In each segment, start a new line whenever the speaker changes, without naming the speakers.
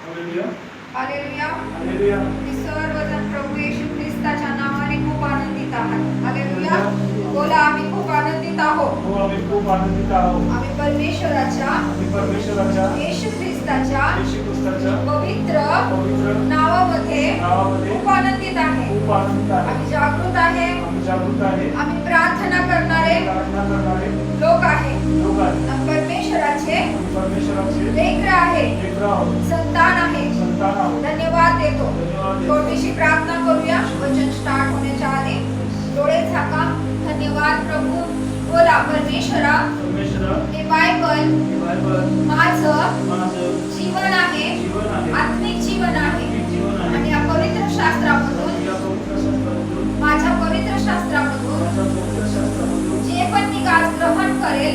Hallelujah
hallelujah.
Hallelujah
तुम्ही सर्वजण प्रभू येशू ख्रिस्ताच्या नावाने खूप आनंदित आहात. हालेलुया. बोला, आम्ही खूप आनंदित आहोत.
हो आम्ही खूप आनंदित आहोत.
आम्ही परमेश्वराच्या येशू ख्रिस्ताच्या पवित्र नावामध्ये खूप आनंदित आहे. आम्ही जागृत आहे. आम्ही प्रार्थना करणारे लोक आहे. परमेश्वराचे लेकरं आहे, संतान आहे. धन्यवाद देतो. थोडीशी प्रार्थना करूया वचन स्टार्ट होण्याच्या आधी. डोळे झाका. धन्यवाद प्रभू. बोला, परमेश्वरा हे बायबल माझं जीवन आहे, आत्मिक जीवन आहे. आणि या पवित्र शास्त्रामधून, माझ्या पवित्र शास्त्रामधून जे पण मी आज ग्रहण करेल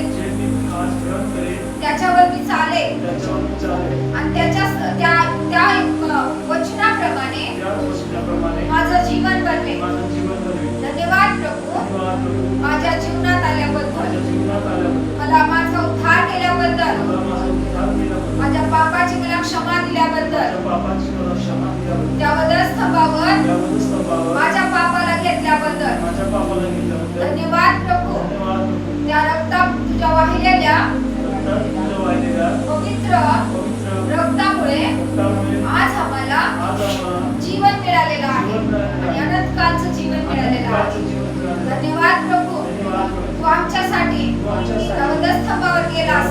त्याच्यावर मी चालेल आणि त्या वचनाप्रमाणे माझं जीवन बनवेल. धन्यवाद प्रभू, माझ्या जीवनात आल्याबद्दल, मला माझा उद्धार केल्याबद्दल, माझ्या पापाची मला क्षमा दिल्याबद्दल, त्या वधस्तंभावर माझ्या पापाला घेतल्याबद्दल धन्यवाद प्रभू. त्या रक्तात तुझ्या वाहिलेल्या पवित्र रक्तामुळे आज आम्हाला जीवन मिळालेलं आहे आणि अनंतकालचं जीवन मिळालेलं आहे. धन्यवाद प्रभू. तू आमच्यासाठी वधस्तंभावर गेलास,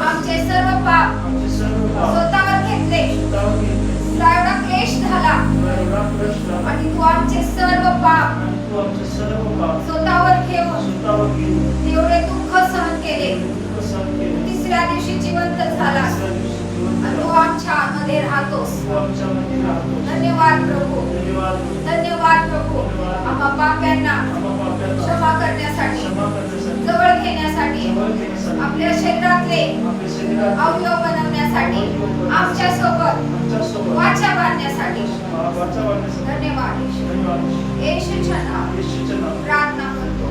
आमचे सर्व पाप स्वतःवर घेतले, तुला एवढा क्लेश झाला आणि तू आमचे सर्व पाप स्वतःवर घेऊन एवढे दुःख सहन केले. तिसऱ्या दिवशी जिवंत झालास आणि तू आमच्या मध्ये राहतोस. धन्यवाद प्रभू. धन्यवाद प्रभू. आम्हा पाप्यांना क्षमा करण्यासाठी, जवळ घेण्यासाठी, आपल्या शरीरातले अवयव बनवण्यासाठी, आमच्या सोबत वाचा बांधण्यासाठी धन्यवाद. येशूच्या नावात प्रार्थना करतो.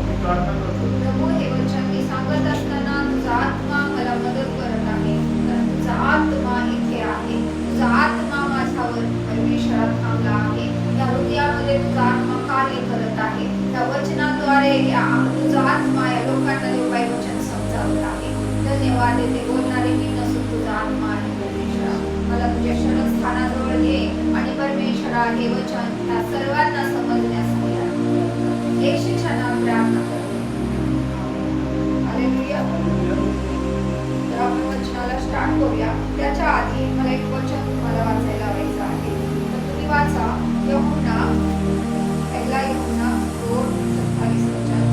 प्रभू, हे वचन मी सांगत असताना तुझा आत्मा मला मदत करत आहे. तुझा आत्मा इथे आहे. तुझा आत्मा माझ्यावर परमेश्वरात थांबला आहे. या हृदयामध्ये तुझा आत्मा कार्य करत आहे. त्या वचनाद्वारे तुझा आत्मा या लोकांना देवाई वचन समजावत आहे. धन्यवाद देते. बोलणारे मी नसून तुझा आत्मा आहे. परमेश्वरा, मला तुझ्या शरणस्थानाजवळ घे आणि परमेश्वरा हे वचन त्या सर्वांना समजण्यास येशूच्या नावात प्रार्थना करतो. हालेलुया. तर आपण वचनाला स्टार्ट करूया. त्याच्या आधी मला एक वचन तुम्हाला वाचायला लावायचं आहे. तर तुम्ही वाचा यूहन्ना, पहिला यूहन्ना 2:27 वचन.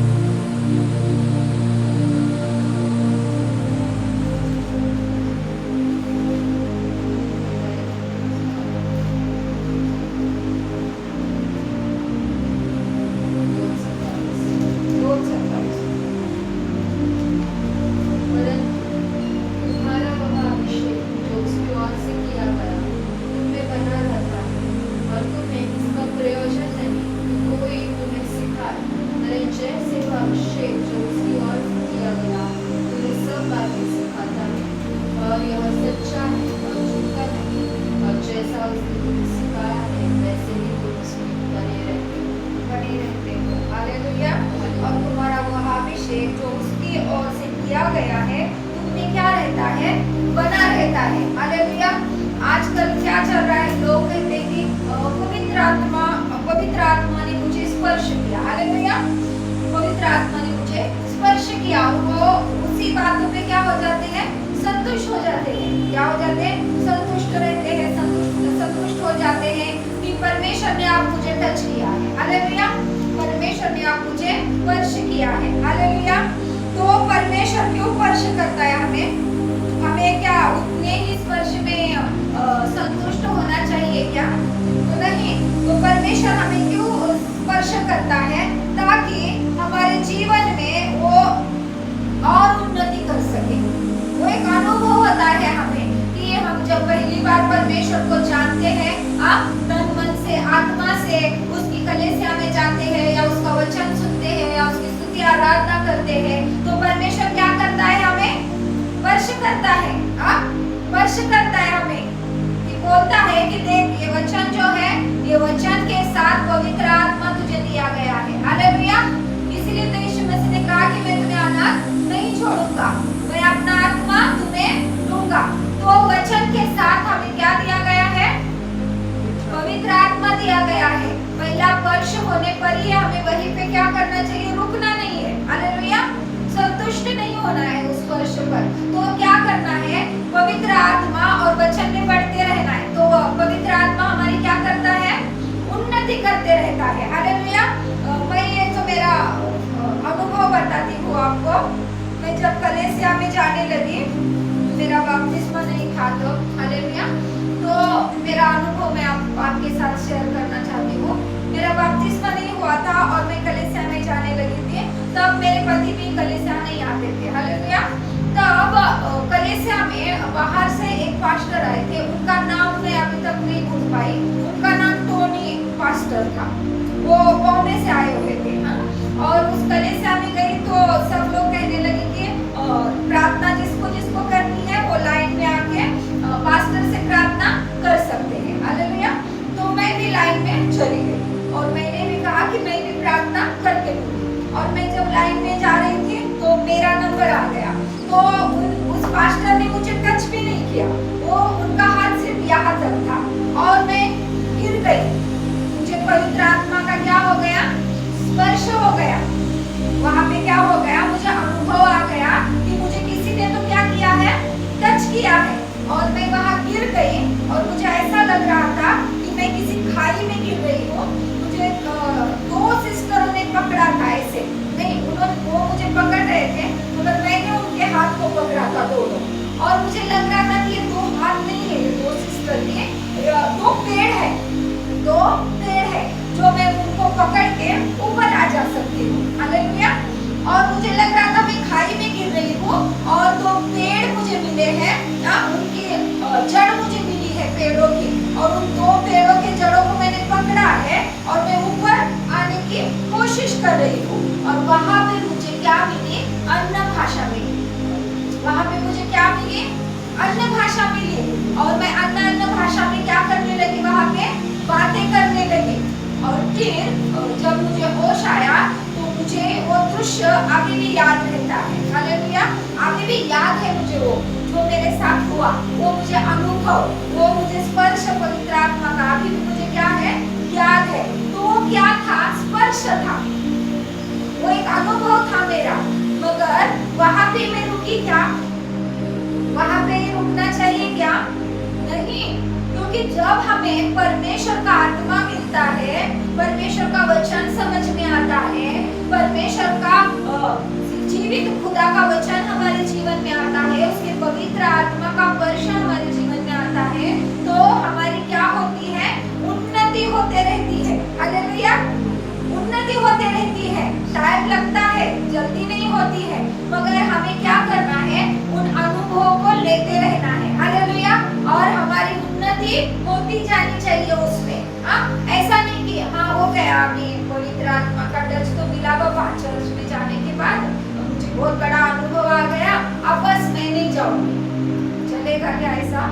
स्पर्श करता है हमें कि होने पर ही हमें वहीं पे क्या करना चाहिए, रुकना नहीं है। हालेलुया, संतुष्ट नहीं होना है उस स्पर्श पर। तो क्या करना है, पवित्र आत्मा और वचन में बढ़ते रहना है। तो पवित्र आत्मा हमारी क्या करता है, उन्नति करते रहता है। हालेलुया, मैं ये तो मेरा अनुभव बताती हूँ आपको। मैं जब कलीसिया में जाने लगी, मेरा बपतिस्मा नहीं था तो, हालेलुया, तो मेरा अनुभव मैं आपके साथ शेयर करना चाहती हूँ। मेरा बपतिस्मा नहीं हुआ था और मैं कलीसिया में जाने लगी थी, तब मेरे पति भी कलीसिया नहीं आते थे। हालेलुया, तब कलीसिया में बाहर से एक पास्टर आए थे, उनका नाम मैं अभी तक नहीं भूल पाई। उनका नाम टोनी पास्टर था, वो बॉम्बे से आए हुए थे। और उस कलीसिया में गई तो सब लोग कहने लगे कि प्रार्थना जिसको जिसको करनी है वो लाइन में आके पास्टर से प्रार्थना कर सकते हैं। हालेलुया, तो मैं भी लाइन में चली गई और मैंने भी कहा कि मैं भी प्रार्थना करके दूंगी। और मैं जब लाइन में जा रही थी तो मेरा नंबर आ गया, तो उस पास्टर ने मुझे टच भी नहीं किया, वो उनका हाथ सिर्फ यहाँ तक था और मैं गिर गई। मुझे पवित्र आत्मा का क्या हो गया, स्पर्श हो गया। वहां पे क्या हो गया, मुझे अनुभव आ गया कि मुझे किसी ने तो क्या किया है, टच किया है। और मैं वहां गिर गई और मुझे ऐसा लग रहा था कि मैं किसी खाई में गिर गई हूँ। मुझे दो सिस्टरों ने पकड़ा था, ऐसे नहीं, उन्होंने वो मुझे पकड़ रहे थे मगर मैंने उनके हाथ को पकड़ा था दोनों। और मुझे लग रहा था कि ये दो हाथ नहीं है, दो सिस्टर के दो पेड़ है, दो पेड़ है जो मैं उनको पकड़ के ऊपर आ जा सकती हूँ। हालेलुया, और मुझे लग रहा था मैं खाई में गिर रही हूँ और दो पेड़ मुझे मिले हैं, उनकी जड़ मुझे मिली है पेड़ों की, और उन दो पेड़ों के जड़ों को मैंने पकड़ा है और मैं ऊपर आने की कोशिश कर रही हूँ। और वहां पे मुझे क्या मिली, अन्य भाषा मिली। वहां पे मुझे क्या मिली, अन्य भाषा मिली। और मैं अन्य भाषा में क्या करने लगी, वहां पे बातें करने लगी। और फिर जब मुझे होश आया तो मुझे वो दृश्य अभी भी याद रहता है। हालेलुया, अभी भी याद है मुझे वो जो मेरे साथ हुआ, वो मुझे अनुभव, वो मुझे स्पर्श पवित्र आत्मा का अभी भी मुझे क्या है, याद है। तो वो क्या था, स्पर्श था, वो एक अनुभव था मेरा। मगर वहां पे मैं रुकी क्या, वहां पे रुकना चाहिए क्या, नहीं। क्योंकि जब हमें परमेश्वर का आत्मा मिलता है, परमेश्वर का वचन समझ में आता है, परमेश्वर का जीवित खुदा का वचन हमारे जीवन में आता है, उसके पवित्र आत्मा का वर्ष हमारे जीवन में आता है, तो हमारी क्या होती है, उन्नति होते रहती है। हालेलुया, उन्नति होते रहती है। टाइम लगता है, जल्दी नहीं होती है, मगर हमें क्या करना है, उन अनुभवों को लेते रहना है। हालेलुया, और हमारी उन्नति होती जानी चाहिए उसमें। ऐसा नहीं कि हाँ हो गया, अभी पवित्र आत्मा का टच तो मिला बाबा, चर्च में जाने के बाद मुझे बहुत बड़ा अनुभव आ गया, अब बस मैं नहीं जाऊंगी, चलेगा क्या ऐसा?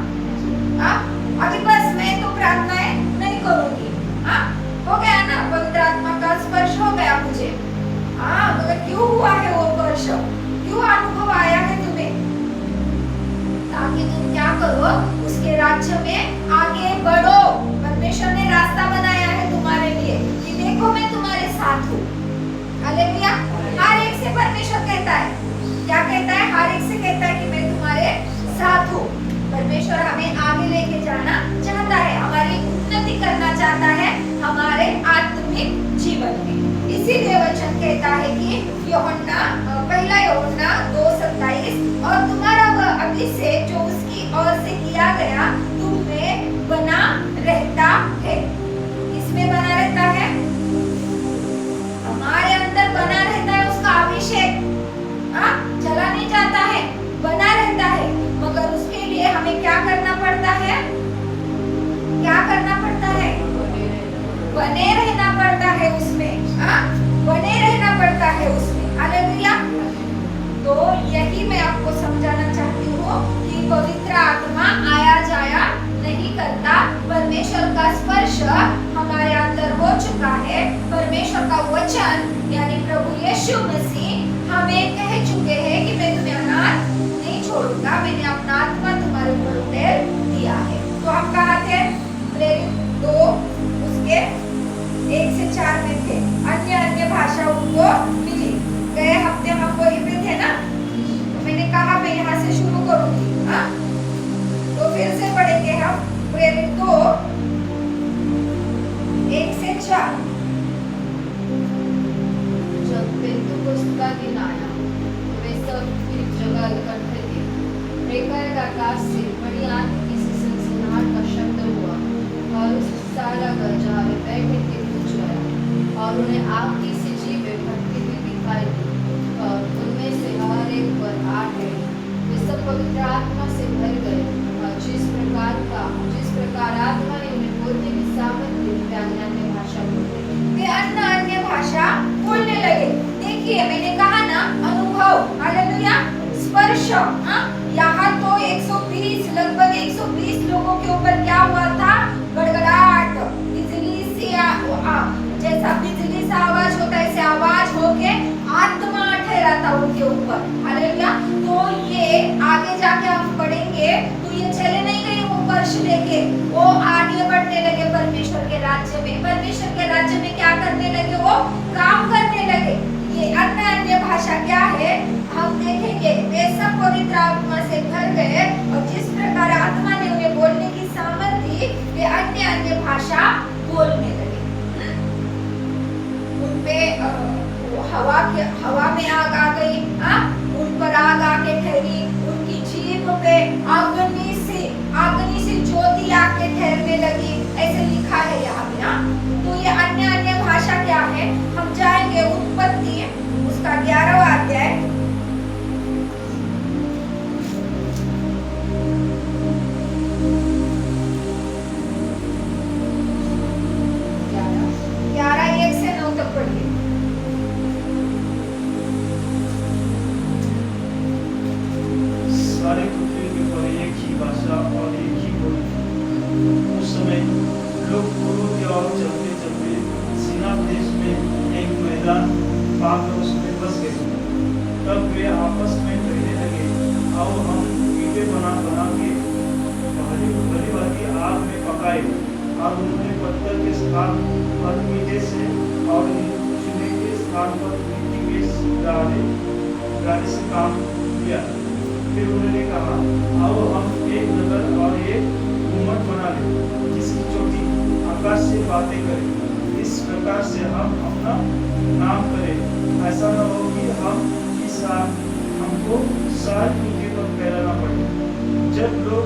अभी बस मैं तो प्रार्थनाएं नहीं करूंगी। हो गया ना, पवित्र आत्मा का स्पर्श हो गया मुझे। मगर क्यों हुआ है वो स्पर्श, क्यों अनुभव आया है तुम्हें? ताकि तुम क्या करो, उसके राज्य में आगे बढ़ो। परमेश्वर ने रास्ता बनाया है तुम्हारे लिए कि देखो मैं तुम्हारे साथ हूँ। हालेलुया, हर एक से परमेश्वर कहता है, क्या कहता है, हर एक से कहता है कि मैं तुम्हारे साथ हूँ। परमेश्वर हमें आगे लेके जाना चाहता है, हमारी उन्नति करना चाहता है हमारे आत्मिक जीवन में। इसीलिए वचन कहता है कि यूहन्ना, पहला यूहन्ना 2:27, और तुम्हारा वह अभिषेक जो उसकी ओर से किया गया तुम में बना रहता है। इसमें बना रहता है, हमारे अंदर बना रहता है उसका अभिषेक। चला नहीं जाता है, बना रहता है। मगर उसके लिए हमें क्या करना पड़ता है, क्या करना पड़ता है, बने रहना पड़ता है उसमें। बने रहना पड़ता है उसमें। हालेलुया, तो यही मैं आपको समझाना चाहती हूँ कि पवित्र आत्मा आया जाया आकाश से बड़ी आंधी की सी सनसनाहट का शब्द हुआ और उस सारा घर जहाँ वे बैठे थे बुझ गया और उन्हें आग की सी जीभें भटकती हुई दिखाई दी और उनमें से हर एक पर आ गए। वे सब पवित्र आत्मा से भर गए और जिस प्रकार आत्मा ने उन्हें बोलने की सामर्थ दी वे अन्य भाषा बोले। वे अन्य भाषा बोलने लगे। देखिए मैंने कहा ना अनुभव, हालेलुया, स्पर्श। यहाँ तो 120 लगभग 120 लोगों के ऊपर क्या हुआ था? गड़गड़ाहट, बिजली से जैसा बिजली से आवाज होता है ऐसे आवाज होके आत्मा ठहरा था उनके ऊपर, हालेलुया। तो ये आगे जाके हम पढ़ेंगे तो ये चले नहीं गए वो वर्ष लेके, वो आगे बढ़ने लगे परमेश्वर के राज्य में। परमेश्वर के राज्य में क्या करने लगे? वो काम करने लगे। ये अन्य भाषा क्या है हम देखेंगे। वे सब पवित्र आत्मा से भर गए और जिस प्रकार आत्मा ने उन्हें बोलने की सामर्थ दी वे अन्य भाषा बोलने लगे। उनपे हवा में आग आ गई, उन पर आग आके ठहरी, उनकी जीभ पे अग्नि से ज्योति आके ठहरने लगी, ऐसे लिखा है यहाँ पे। तो ये अन्य भाषा क्या है? हम जाएंगे उत्पत्ति उसका 11वां अध्याय,
सारे पृथ्वी के ऊपर एक ही भाषा और एक ही बोली। उस समय लोग पूर्व की ओर चलते चलते सीनार देश में एक मैदान पाकर उसमें बस गए। तब वे आपस में कहने लगे, आओ हम ईंटें बना के भली भांति आग में पकाए। और उन्होंने पत्थर के स्थान पर ईंटे से और चूल्हे के स्थान पर मिट्टी के डाले से काम किया। फिर उन्होंने कहा, आओ हम एक नगर और एक गुम्मट बना लें जिसकी चोटी आकाश से बातें करें। इस प्रकार से हम अपना नाम करें, ऐसा न हो कि हमको सारी पृथ्वी पर फैलाना पड़े। जब लोग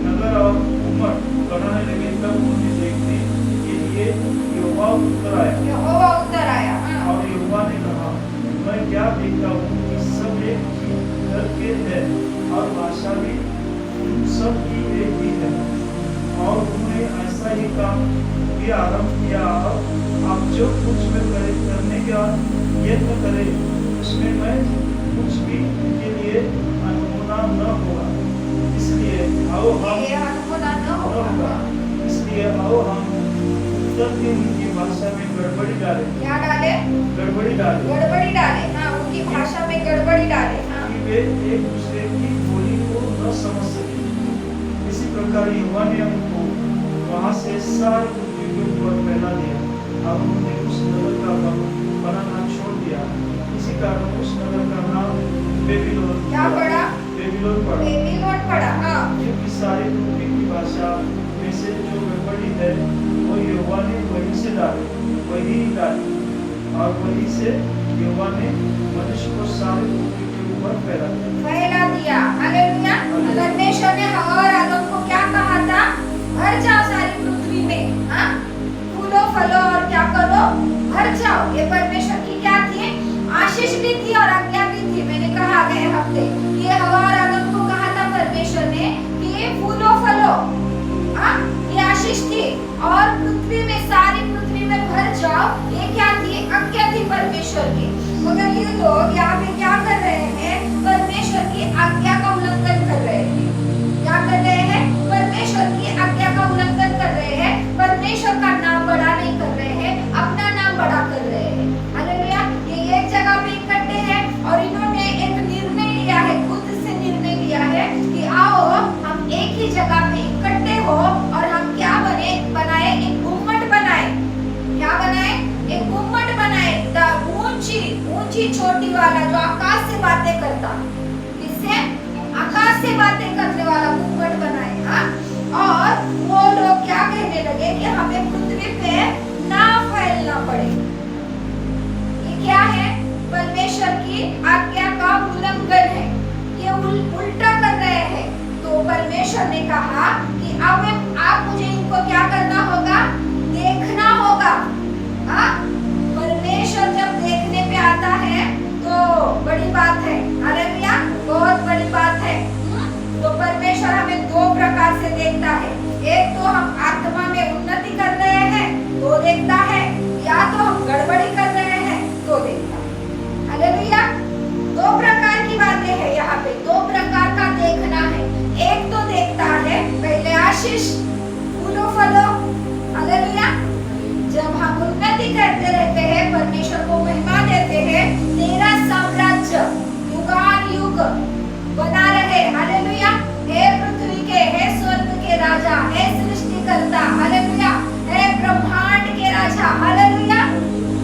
नगर और गुम्मट बनाने लगे तब उन्हें देखने के लिए यहोवा उतर आया। और यहोवा ने कहा, मैं क्या देखता हूँ कि सब एक ही घर के हैं और भाषा भी सब की एक ही है। और उन्होंने ऐसा ही काम भी आरंभ किया। आप जो कुछ में करने का यत्न करें उसमें मैं कुछ भी के लिए अनहोना न होगा। इसलिए आओ हम उत्तर की उनकी भाषा में गड़बड़ी डालें।
क्या डाले? गड़बड़ी डाले। हाँ, उनकी भाषा में गड़बड़ी डाले।
कि वे एक दूसरे की बोली को न समझ सके। इसी प्रकार यहोवा ने उनको वहां से सारी पृथ्वी के ऊपर फैला दिया और उन्होंने उस नगर का बनाना छोड़ दिया। इसी कारण उस नगर का नाम बेबीलोन पड़ा। क्योंकि सारी पृथ्वी की भाषा में से जो गड़बड़ी है वो यहोवा ने वहीं से डाली और वहीं से यहोवा ने मनुष्य को सारी पृथ्वी के ऊपर फैला दिया।
हालेलुया। परमेश्वर ने हवा और आदम को क्या कहा था? भर जाओ सारी पृथ्वी में, फूलो फलो और क्या करो? भर जाओ। ये परमेश्वर की क्या थी? आशीष भी थी और आज्ञा भी थी। मैंने कहा गए हफ्ते ये हवा और आदम को कहा था परमेश्वर ने कि फूलो फलो, ये आशीष थी। और पृथ्वी में सारी पृथ्वी में भर जाओ, ये क्या थी? आज्ञा थी परमेश्वर की। मगर ये लोग यहाँ पे क्या कर रहे हैं? परमेश्वर की आज्ञा का उल्लंघन कर रहे हैं। क्या कर रहे हैं? परमेश्वर की आज्ञा का उल्लंघन कर रहे हैं। परमेश्वर का नाम बड़ा नहीं कर रहे हैं, अपना नाम बड़ा कर रहे हैं। हालेलुया। ये एक जगह पे इकट्ठे हैं और इन्होंने एक निर्णय लिया है, खुद से निर्णय लिया है कि आओ हम एक ही जगह पे इकट्ठे हो और हम क्या बनाए? एक गुम्मट बनाए। क्या बनाए? एक गुम्मट बनाए। ऊंची छोटी वाला जो आकाश से बातें करता, किससे? आकाश से बातें करने वाला गुम्मट बनाए। और वो लोग क्या कहने लगे कि हमें पृथ्वी पे ना फैलना पड़े। ये क्या है? परमेश्वर की आज्ञा का उल्लंघन है। ये उल्टा कर रहे हैं। तो ने कहा कि अब आप मुझे इनको क्या करना होगा, देखना होगा। हाँ, परमेश्वर जब देखने पे आता है तो बड़ी बात है, हालेलुया, बहुत बड़ी बात है। तो परमेश्वर हमें दो प्रकार से देखता है, एक तो हम आत्मा में उन्नति कर रहे हैं तो देखता है, या तो हम गड़बड़ी कर रहे हैं तो देखता है। हालेलुया, दो प्रकार की बातें हैं यहाँ पे, दो प्रकार का देखना है। एक तो देखता है पहले आशीष, फूलो फलो, हालेलुया, जब हम उन्नति करते रहते हैं, परमेश्वर को महिमा देते हैं, तेरा साम्राज्य युगान युग बना रहे, हालेलुया, हे पृथ्वी के, हे स्वर्ग के राजा, हे सृष्टिकर्ता, हालेलुया, हे ब्रह्मांड के राजा, हालेलुया,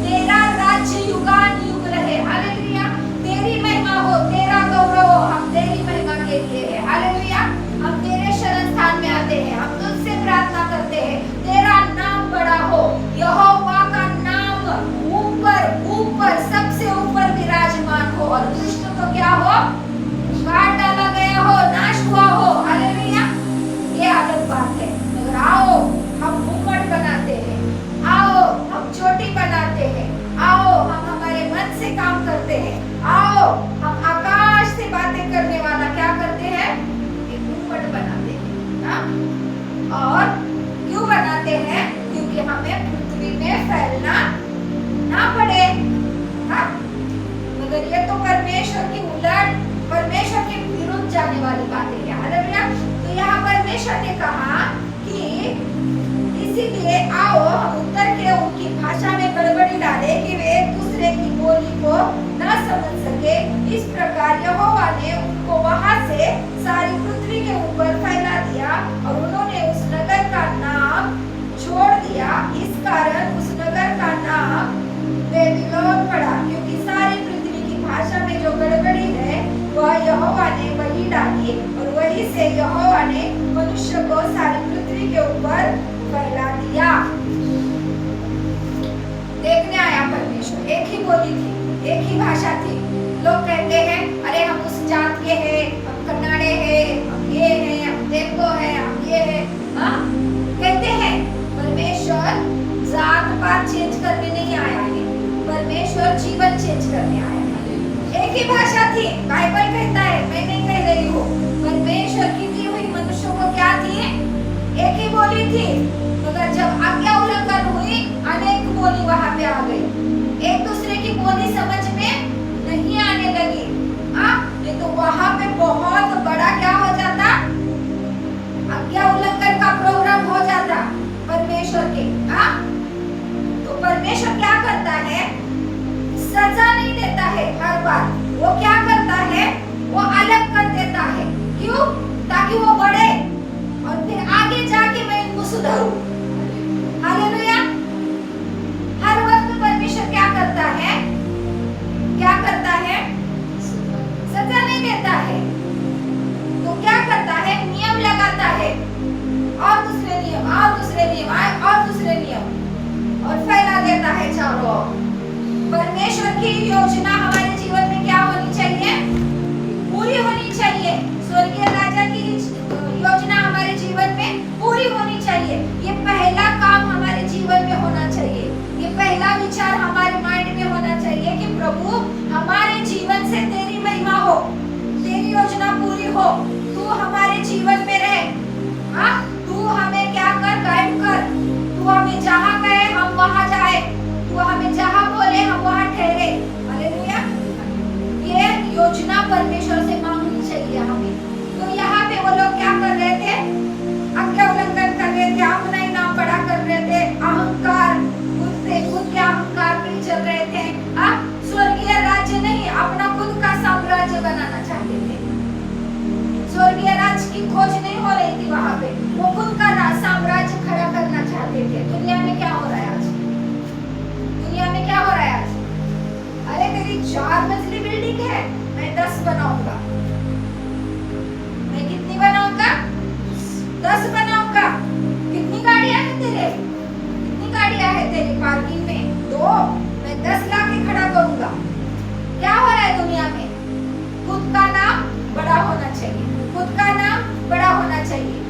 तेरा राज्य युगान युग रहे, हालेलुया, तेरी महिमा हो, तेरा गौरव हो, हम तेरी महिमा के लिए है, हालेलुया, हम तेरे शरण स्थान में आते हैं, हम तुझसे प्रार्थना करते हैं, तेरा नाम बड़ा हो, यहोवा का नाम ऊपर ऊपर सबसे ऊपर विराजमान हो, और दुष्ट तो क्या हो, काट डाला गया हो, नाश हुआ हो, हालेलुया, ये अलग बात है। मगर आओ हम मुकुट बनाते हैं, आओ हम चोटी बनाते हैं, आओ हम हमारे मन से काम करते हैं, आओ हम आकाश से बातें करने वाला क्या करते हैं, एक मुकुट बनाते हैं। हाँ? और क्यों बनाते हैं, क्योंकि हमें पृथ्वी में फैलना ना पड़े। हाँ? मगर ये तो परमेश्वर की उलट, परमेश्वर के विरुद्ध जाने वाली बातें हैं, हालेलुया। तो यहाँ परमेश्वर ने कहा कि इसीलिए आओ हम उत्तर के उनकी भाषा में गड़बड़ी डाले कि वे एक दूसरे की बोली को न समझ सके। इस प्रकार यहोवा ने उनको वहां से सारी पृथ्वी के ऊपर फैला दिया और उन्होंने उस नगर का नाम छोड़ दिया। इस कारण उस नगर का नाम बेबीलोन पड़ा, क्योंकि सारी पृथ्वी की भाषा में जो गड़बड़ी है वह यहोवा ने वही डाली, और वही से यहोवा ने मनुष्य को सारी पृथ्वी के ऊपर फैला दिया। देखने आया परमेश्वर, एक ही बोली थी, एक ही भाषा थी। लोग कहते हैं अरे हम उस जात के हैं, हम कन्नाडे हैं, हम ये हैं, हम तेलुगु हैं, हम ये हैं। हाँ, कहते हैं परमेश्वर जात पात चेंज करने नहीं आया है, परमेश्वर जीवन चेंज करने आया है। एक ही भाषा थी, बाइबल कहता है, मैं नहीं कह रही हूँ, परमेश्वर की दी हुई मनुष्यों को क्या थी, एक ही बोली थी। मगर जब आज्ञा उल्लंघन हुई, अनेक बोली वहां पे आ गई, एक दूसरे की बोली समझ में नहीं आने लगी। नहीं तो वहां पे बहुत बड़ा क्या हो जाता, आज्ञा उल्लंघन का प्रोग्राम हो जाता परमेश्वर के। तो परमेश्वर क्या करता है, सजा नहीं देता है हर बार, वो क्या करता है, वो अलग कर देता है। क्यों? ताकि वो बढ़े और फिर आगे जाके मैं इनको सुधारूं। हालेलुया। हर वक्त परमेश्वर क्या करता है, क्या करता है, सजा नहीं देता है, तो क्या करता है, नियम लगाता है, और दूसरे नियम, और दूसरे नियम, और दूसरे नियम, और फैला देता है चारों ओर। परमेश्वर की योजना हमारे जीवन में क्या होनी चाहिए, पूरी होनी चाहिए। स्वर्गीय राजा की योजना हमारे जीवन में पूरी होनी चाहिए। ये पहला काम हमारे जीवन में होना चाहिए, ये पहला विचार हमारे माइंड में होना चाहिए कि प्रभु हमारे जीवन से तेरी महिमा हो, तेरी योजना पूरी हो, तू हमारे जीवन में रहे। तू हमें क्या कर, गाइड कर, तू हमें जहाँ कहे हम वहाँ जाए, तू हमें जहाँ बोले हम वहाँ ठहरे। हालेलुया। ये योजना परमेश्वर से मांगनी चाहिए हमें। तो यहाँ पे वो लोग क्या कर रहे थे, आज्ञा उल्लंघन कर रहे थे, अपना ही नाम बड़ा कर रहे थे, अहंकार, खुद के अहंकार पे चल रहे थे। स्वर्गीय राज्य नहीं, अपना खुद का साम्राज्य बनाना चाहते थे। स्वर्गीय राज्य की खोज नहीं हो रही थी वहां पे, वो खुद का साम्राज्य खड़ा करना चाहते थे। दुनिया में क्या हो रहा है आज, दुनिया में क्या हो रहा है आज, अरे तेरी 4 मंजिली बिल्डिंग है, मैं 10 बनाऊंगा, मैं कितनी बनाऊंगा, 10 बनाऊंगा। कितनी गाड़ियां हैं तेरे, कितनी गाड़ियां हैं तेरी पार्किंग में, 2, मैं 10 ला के खड़ा करूंगा। क्या हो रहा है दुनिया में, खुद का नाम बड़ा होना चाहिए, खुद का नाम बड़ा होना चाहिए।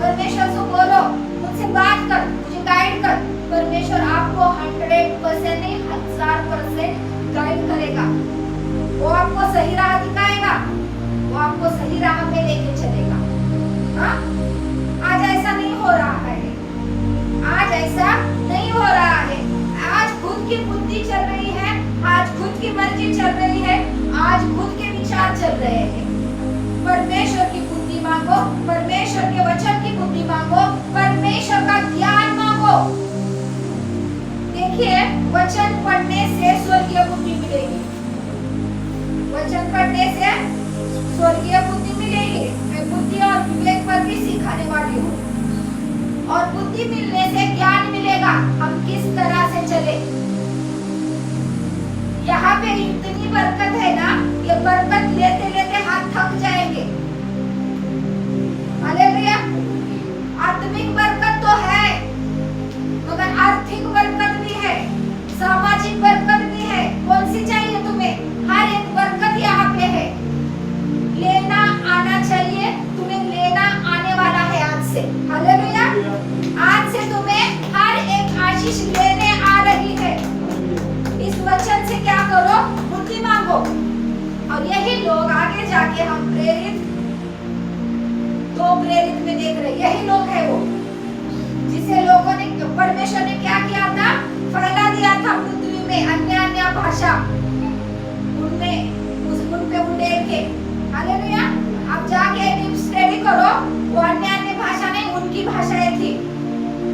परमेश्वर से बोलो, मुझसे बात कर, मुझे गाइड कर। परमेश्वर आपको 100% नहीं 1000% गाइड करेगा। वो आपको सही राह दिखाएगा, वो आपको सही राह पे लेके चलेगा। हाँ? आज ऐसा नहीं हो रहा है, आज ऐसा नहीं हो रहा है। आज खुद की बुद्धि चल रही है, आज खुद की मर्जी चल रही है, आज खुद के विचार चल रहे हैं। परमेश्वर की बुद्धि मांगो, परमेश्वर के वचन की बुद्धि मांगो, परमेश्वर का ज्ञान मांगो। देखिए, वचन पढ़ने से स्वर्गीय बुद्धि मिलेगी, वचन पढ़ने से स्वर्गीय बुद्धि मिलेगी। मैं बुद्धि और विवेक पर भी सिखाने वाली हूँ। और बुद्धि मिलने से ज्ञान मिलेगा, हम किस तरह से चले। यहाँ पे इतनी बरकत है ना, ये बरकत लेते लेते हाथ थक जाएंगे। हालेलुया। आत्मिक बरकत तो है, मगर आर्थिक बरकत भी है, सामाजिक बरकत भी है। कौन सी चाहिए तुम्हें? हर एक बरकत यहाँ पे है। लेना आना चाहिए, तुम्हें लेना आने वाला है आज से। हालेलुया। आज से तुम्हें हर एक आशीष लेने आ रही है। इस वचन से क्या करो? बुद्धि मांगो। और यही लोग आगे जाके हम प्रेरित 2 प्रेरित में देख रहे, यही लोग है वो जिसे लोगों ने, परमेश्वर ने क्या किया था? फैला दिया था पृथ्वी में अन्य अन्य भाषा, उनमें उन पे उड़ेल के। हालेलुया। आप जाके स्टडी करो, वो अन्य अन्य भाषा नहीं, उनकी भाषाएं थी,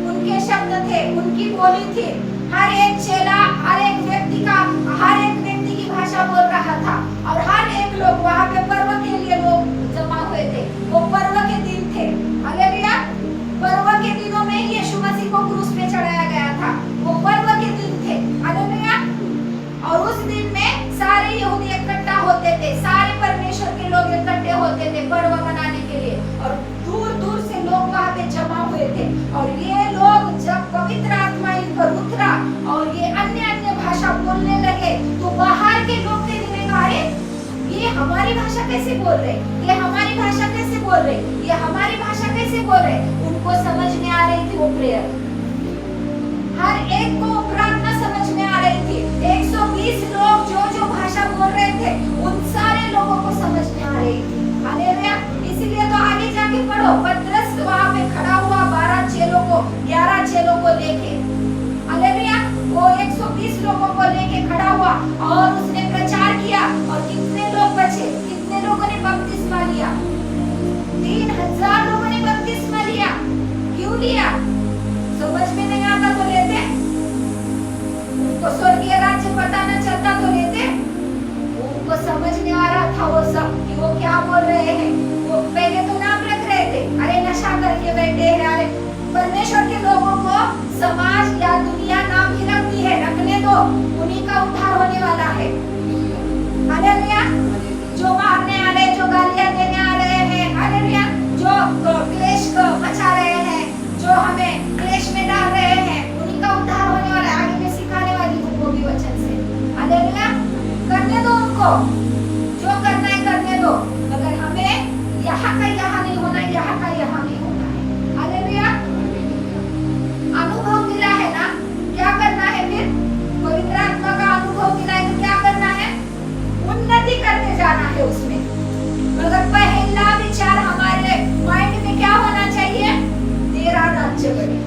उनके शब्द थे, उनकी बोली थी। हर एक चेला, हर एक व्यक्ति की भाषा बोल रहा था। और हर एक लोग वहाँ पे पर्व के लिए लोग जमा हुए थे। वो पर्व के दिन थे। हालेलुया। पर्व के दिनों में यीशु मसीह को क्रूस पे चढ़ाया गया था, वो पर्व के दिन थे। हालेलुया। और उस दिन में सारे यहूदी इकट्ठा होते थे, सारे परमेश्वर के लोग इकट्ठे होते थे पर्व मनाने के लिए। और दूर दूर से लोग वहाँ पे जमा हुए थे। और ये लोग जब पवित्र आत्मा इन पर उतरा और ये अन्य अन्य भाषा बोलने लगे, तो बाहर के लोग कहने लगे, ये हमारी भाषा कैसे बोल रहे, ये हमारी भाषा कैसे बोल रहे, ये हमारी भाषा कैसे बोल रहे। उनको समझ में आ रही थी वो प्रेयर, हर एक को प्रार्थना समझ में आ रही थी। 120 लोग जो भाषा बोल रहे थे, उन सारे लोगों को समझ में आ रही थी। हालेलुया। इसीलिए तो आगे जाके पढ़ो, पतरस वहाँ पे खड़ा हुआ 11 चेलों को लेके। हालेलुया। वो 120 लोगों को लेके खड़ा हुआ और उसने प्रचार किया। और कितने लोग बचे? कितने लोगों ने बपतिस्मा लिया? 3000 लोगों ने बपतिस्मा लिया। क्यों लिया? समझ में नहीं आता तो लेते, उनको स्वर्गीय राज्य पता न चलता तो लेते। उनको समझ में आ रहा था वो सब कि वो क्या बोल रहे हैं। वो पहले तो नाम रख रहे थे, अरे नशा करके बैठे हैं। अरे परमेश्वर के लोगों को समाज या दुनिया नाम ही रखती है, रखने दो, उन्हीं का उद्धार होने वाला है। हालेलुया। जो मारने आ रहे, जो गालियां देने आ रहे हैं, हालेलुया, जो क्लेश मचा रहे हैं, जो हमें क्लेश में डाल रहे हैं, उन्हीं का उद्धार होने वाला है। आगे मैं सिखाने वाली हूँ वो भी वचन से। हालेलुया। करने दो उनको, जो करना है करने दो, मगर हमें यहाँ का यहाँ नहीं होना, यहाँ का यहाँ नहीं होना है। हालेलुया। अनुभव मिला है ना, क्या करना है फिर? पवित्र आत्मा का अनुभव मिला है तो क्या करना है? उन्नति करते जाना है उसमें। मगर पहला विचार हमारे माइंड में क्या होना चाहिए? तेरा राज्य बढ़े,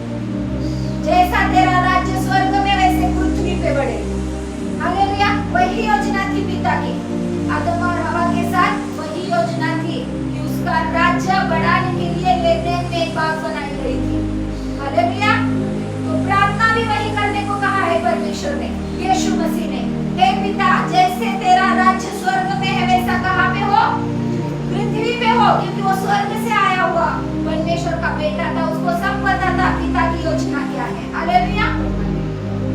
जैसा तेरा राज्य स्वर्ग में वैसे पृथ्वी पे बढ़े। हालेलुया। वही योजना थी पिता की, आदम और हवा के साथ वही योजना थी कि उसका राज्य बढ़ाने के लिए एदेन में एक बाग बनाई गई थी। हालेलुया। तो प्रार्थना भी वही करने को कहा है परमेश्वर ने, यीशु मसीह ने। हे पिता, जैसे तेरा राज्य स्वर्ग में है वैसा कहाँ पे हो? पृथ्वी पे हो, क्योंकि वो स्वर्ग से आया हुआ परमेश्वर का बेटा था, उसको सब पता था पिता की योजना क्या है। हालेलुया।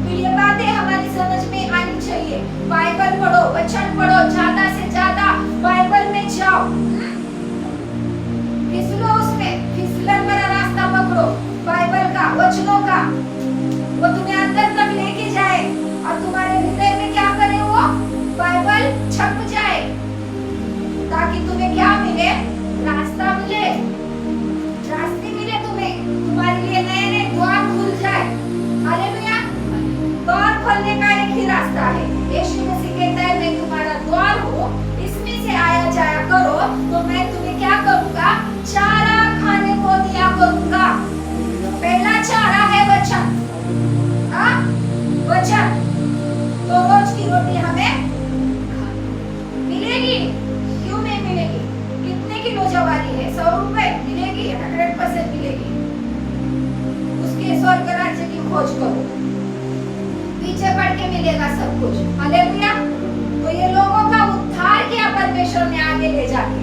तो ये बातें हमारी समझ में आनी चाहिए। बाइबल पढ़ो, वचन पढ़ो, ज्यादा से ज्यादा बाइबल में जाओ, फिसलो उसमें, फिसलन वाला रास्ता पकड़ो बाइबल का, वचनों का। वो तुम्हें अंदर तक लेके जाए और तुम्हारे हृदय में क्या करे? वो बाइबल छप जाए, ताकि तुम्हें क्या मिले? रास्ता मिले, रास्ते मिले खोज करो, पीछे पड़ के मिलेगा सब कुछ। हालेलुया। तो ये लोगों का उद्धार किया परमेश्वर ने आगे ले जाके,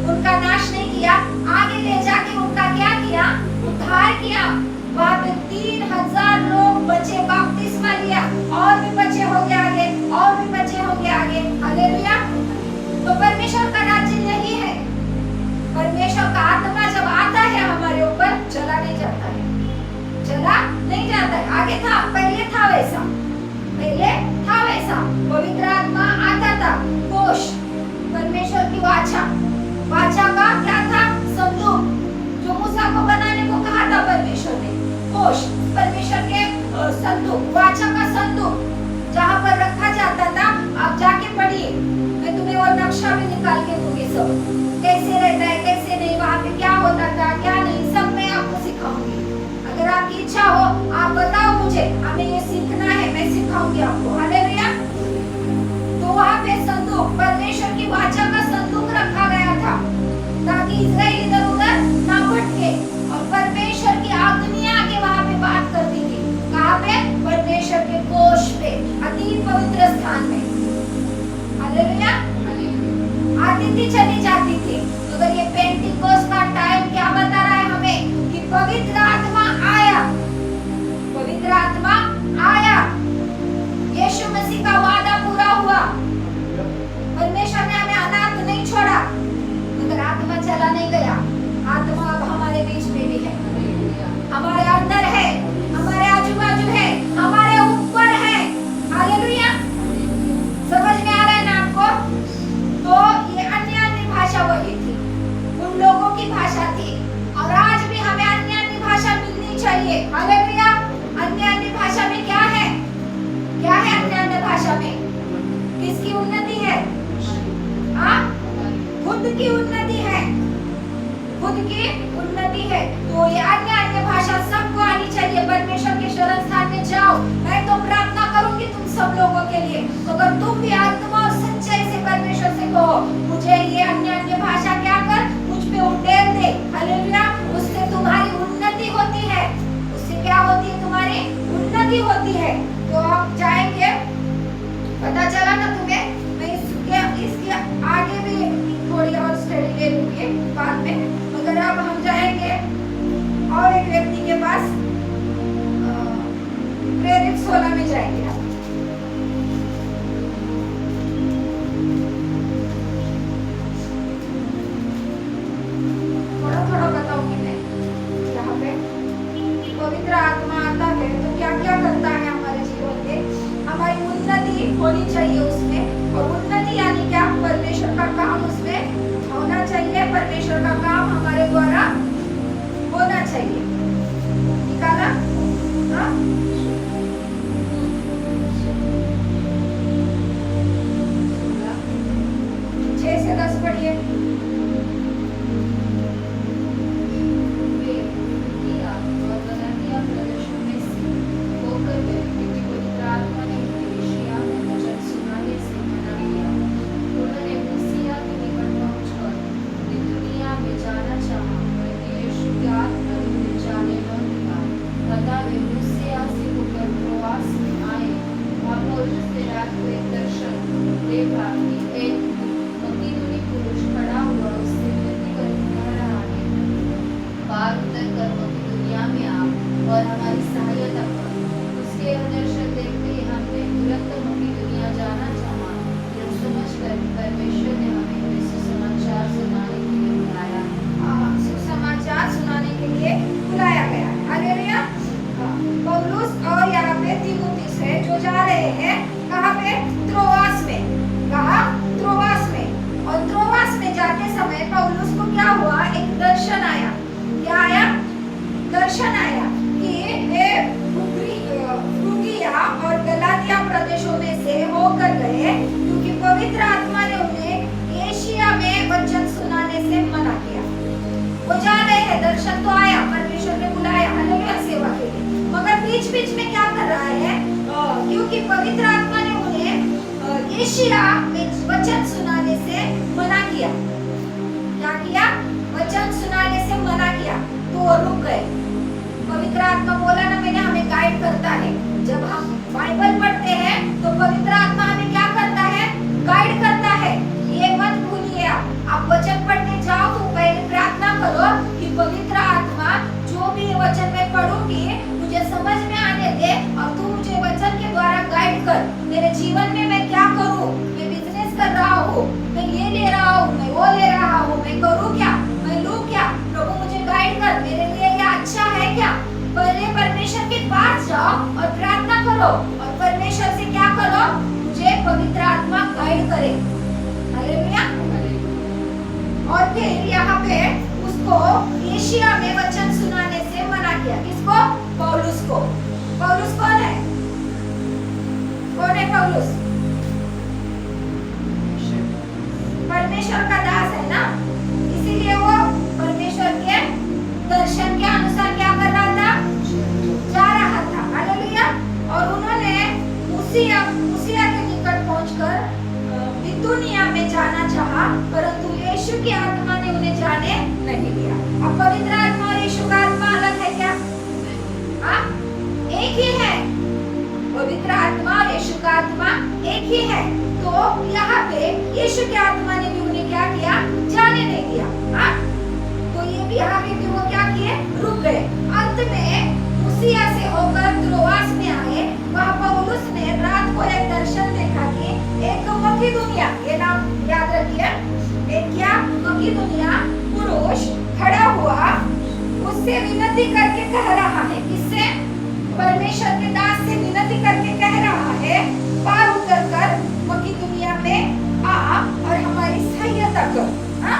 उनका नाश नहीं किया, आगे ले जाके उनका क्या किया? उद्धार किया। वहां पे 3000 लोग बचे, बपतिस्मा लिया, और भी बचे होंगे आगे, और भी बचे होंगे आगे। हालेलुया। तो परमेश्वर का राज्य यही है। परमेश्वर का आत्मा जब आता है हमारे ऊपर, चला नहीं जाता है, चला नहीं जाता है। आगे था, पहले था वैसा, पहले था वैसा। पवित्र आत्मा आता था, कोश, परमेश्वर की वाचा, वाचा का क्या था? संदूक, जो मूसा को बनाने को कहा था परमेश्वर ने, कोश, परमेश्वर के संदूक, वाचा का संदूक, जहाँ पर रखा जाता था। आप जाके पढ़िए, मैं तुम्हें वो नक्शा भी निकाल के दूंगी, सब कैसे रहता है, कैसे नहीं, वहाँ पे क्या होता था, क्या नहीं, सब मैं आपको सिखाऊंगी। अगर आपकी इच्छा हो, आप बताओ मुझे, हमें ये सीखना है, मैं सिखाऊंगी आपको। हालेलुया। तो वहाँ पे संदूक, परमेश्वर की वाचा का संदूक रखा गया था, ताकि इस्राएल इधर उधर ना भटके, और परमेश्वर की आज्ञा के वहाँ पे बात करती थी। कहाँ पे? परमेश्वर के कोष पे, अति पवित्र स्थान में। हालेलुया। आती थी, चली जाती थी। अगर ये पेंटिकोस्ट का टाइम क्या बता रहा है हमें? कि पवित्र आत्मा आया, पवित्र आत्मा आया, यीशु मसीह का वादा पूरा हुआ। परमेश्वर ने हमें अनाथ नहीं छोड़ा, मगर आत्मा चला नहीं गया। आत्मा अब हमारे बीच में भी है, हमारे अंदर है, हमारे आजू बाजू है, हमारे ऊपर है। हालेलुया। समझ में आ रहा है ना आपको? तो ये अन्य भाषा वही थी, उन लोगों की भाषा थी, और आज भी हमें अन्य भाषा मिलनी चाहिए। हालेलुया। अन्य भाषा में क्या है? क्या है अन्य भाषा में? किसकी उन्नति है? हाँ, खुद की उन्नति है, खुद की उन्नति है। तो ये अन्य भाषा सबको आनी चाहिए। परमेश्वर के शरण स्थान में जाओ, मैं तो प्रार्थना करूंगी तुम सब लोगों के लिए। तो अगर तुम भी आत्मा और सच्चाई से परमेश्वर से कहो, मुझे ये अन्य भाषा क्या कर, मुझ पे उंडेल दे। हालेलुया। उससे तुम्हारी उन्नति होती है, उससे क्या होती है? तुम्हारी उन्नति होती है। तो आप जाएंगे, पता चला ना तुम्हें? मैं इसके आगे भी थोड़ी और स्टडी ले लूंगी बाद में, मगर अब हम जाएंगे और एक व्यक्ति के पास, प्रेरित 16 में जाएंगे। थोड़ा थोड़ा बताऊंगी मैं यहाँ पे। पवित्र आत्मा आता है तो क्या क्या करता है हमारे जीवन में? हमारी उन्नति होनी चाहिए उसमें, और उन्नति यानी क्या? परमेश्वर का काम उसमें होना चाहिए, परमेश्वर का काम हमारे द्वारा होना चाहिए। निकाला? हाँ? 6 से 10 पढ़िए। दर्शन तो आया, परमेश्वर ने बुलाया हालेलुया सेवा के लिए, मगर बीच बीच में क्या कर रहा है? क्योंकि पवित्र आत्मा ने उन्हें एशिया में वचन सुनाने से मना किया। क्या किया? वचन सुनाने से मना किया, तो वो रुक गए। पवित्र आत्मा बोला ना, मैंने हमें गाइड करता है। जब हम बाइबल पढ़ते हैं तो पवित्र आत्मा हमें क्या करता है? गाइड करता है। ये मत भूलिए, आप वचन पढ़ने जाओ तो पहले प्रार्थना करो कि पवित्र आत्मा जो भी ये वचन मैं पढ़ूंगी मुझे समझ में आने दे और तू मुझे वचन के द्वारा गाइड कर। मेरे जीवन में मैं क्या करूं? मैं बिजनेस कर रहा हूँ, मैं ये ले रहा हूँ, मैं वो ले रहा हूँ, मैं करूँ क्या, मैं लूँ क्या? प्रभु मुझे गाइड कर, मेरे लिए ये अच्छा है क्या? पहले परमेश्वर के पास जाओ और प्रार्थना करो और परमेश्वर से क्या करो? मुझे पवित्र आत्मा गाइड करे। हालेलुया। और फिर यहाँ पे उसको एशिया में वचन सुनाने से मना किया। किसको? पौलुस को। पौलुस कौन है? कौन है पौलुस? परमेश्वर का दास है ना, इसीलिए वो परमेश्वर के दर्शन के अनुसार क्या कर रहा था? जा रहा था। हालेलुया। और उन्होंने मूसिया के निकट पहुंचकर बितूनिया में जाना चाहा, परंतु यीशु की आत्मा ने उन्हें जाने नहीं दिया। अब पवित्र आत्मा और यीशु का आत्मा अलग है क्या? हाँ, एक ही है। पवित्र आत्मा और यीशु का आत्मा एक ही है। तो यहाँ पे यीशु की आत्मा ने भी उन्हें क्या किया? जाने नहीं दिया। हाँ, तो ये भी यहाँ पे भी वो क्या किए? रुक गए। अंत में मूसिया से होकर त्रोआस में आए। वहाँ पौलुस ने रात को एक दर्शन देखा कि एक मकीदुनिया, ये नाम याद रखिए, एक क्या? मकीदुनिया पुरुष खड़ा हुआ उससे विनती करके कह रहा है। किससे? परमेश्वर के दास से विनती करके कह रहा है, पार उतर कर मकीदुनिया में आ और हमारी सहायता कर। हाँ?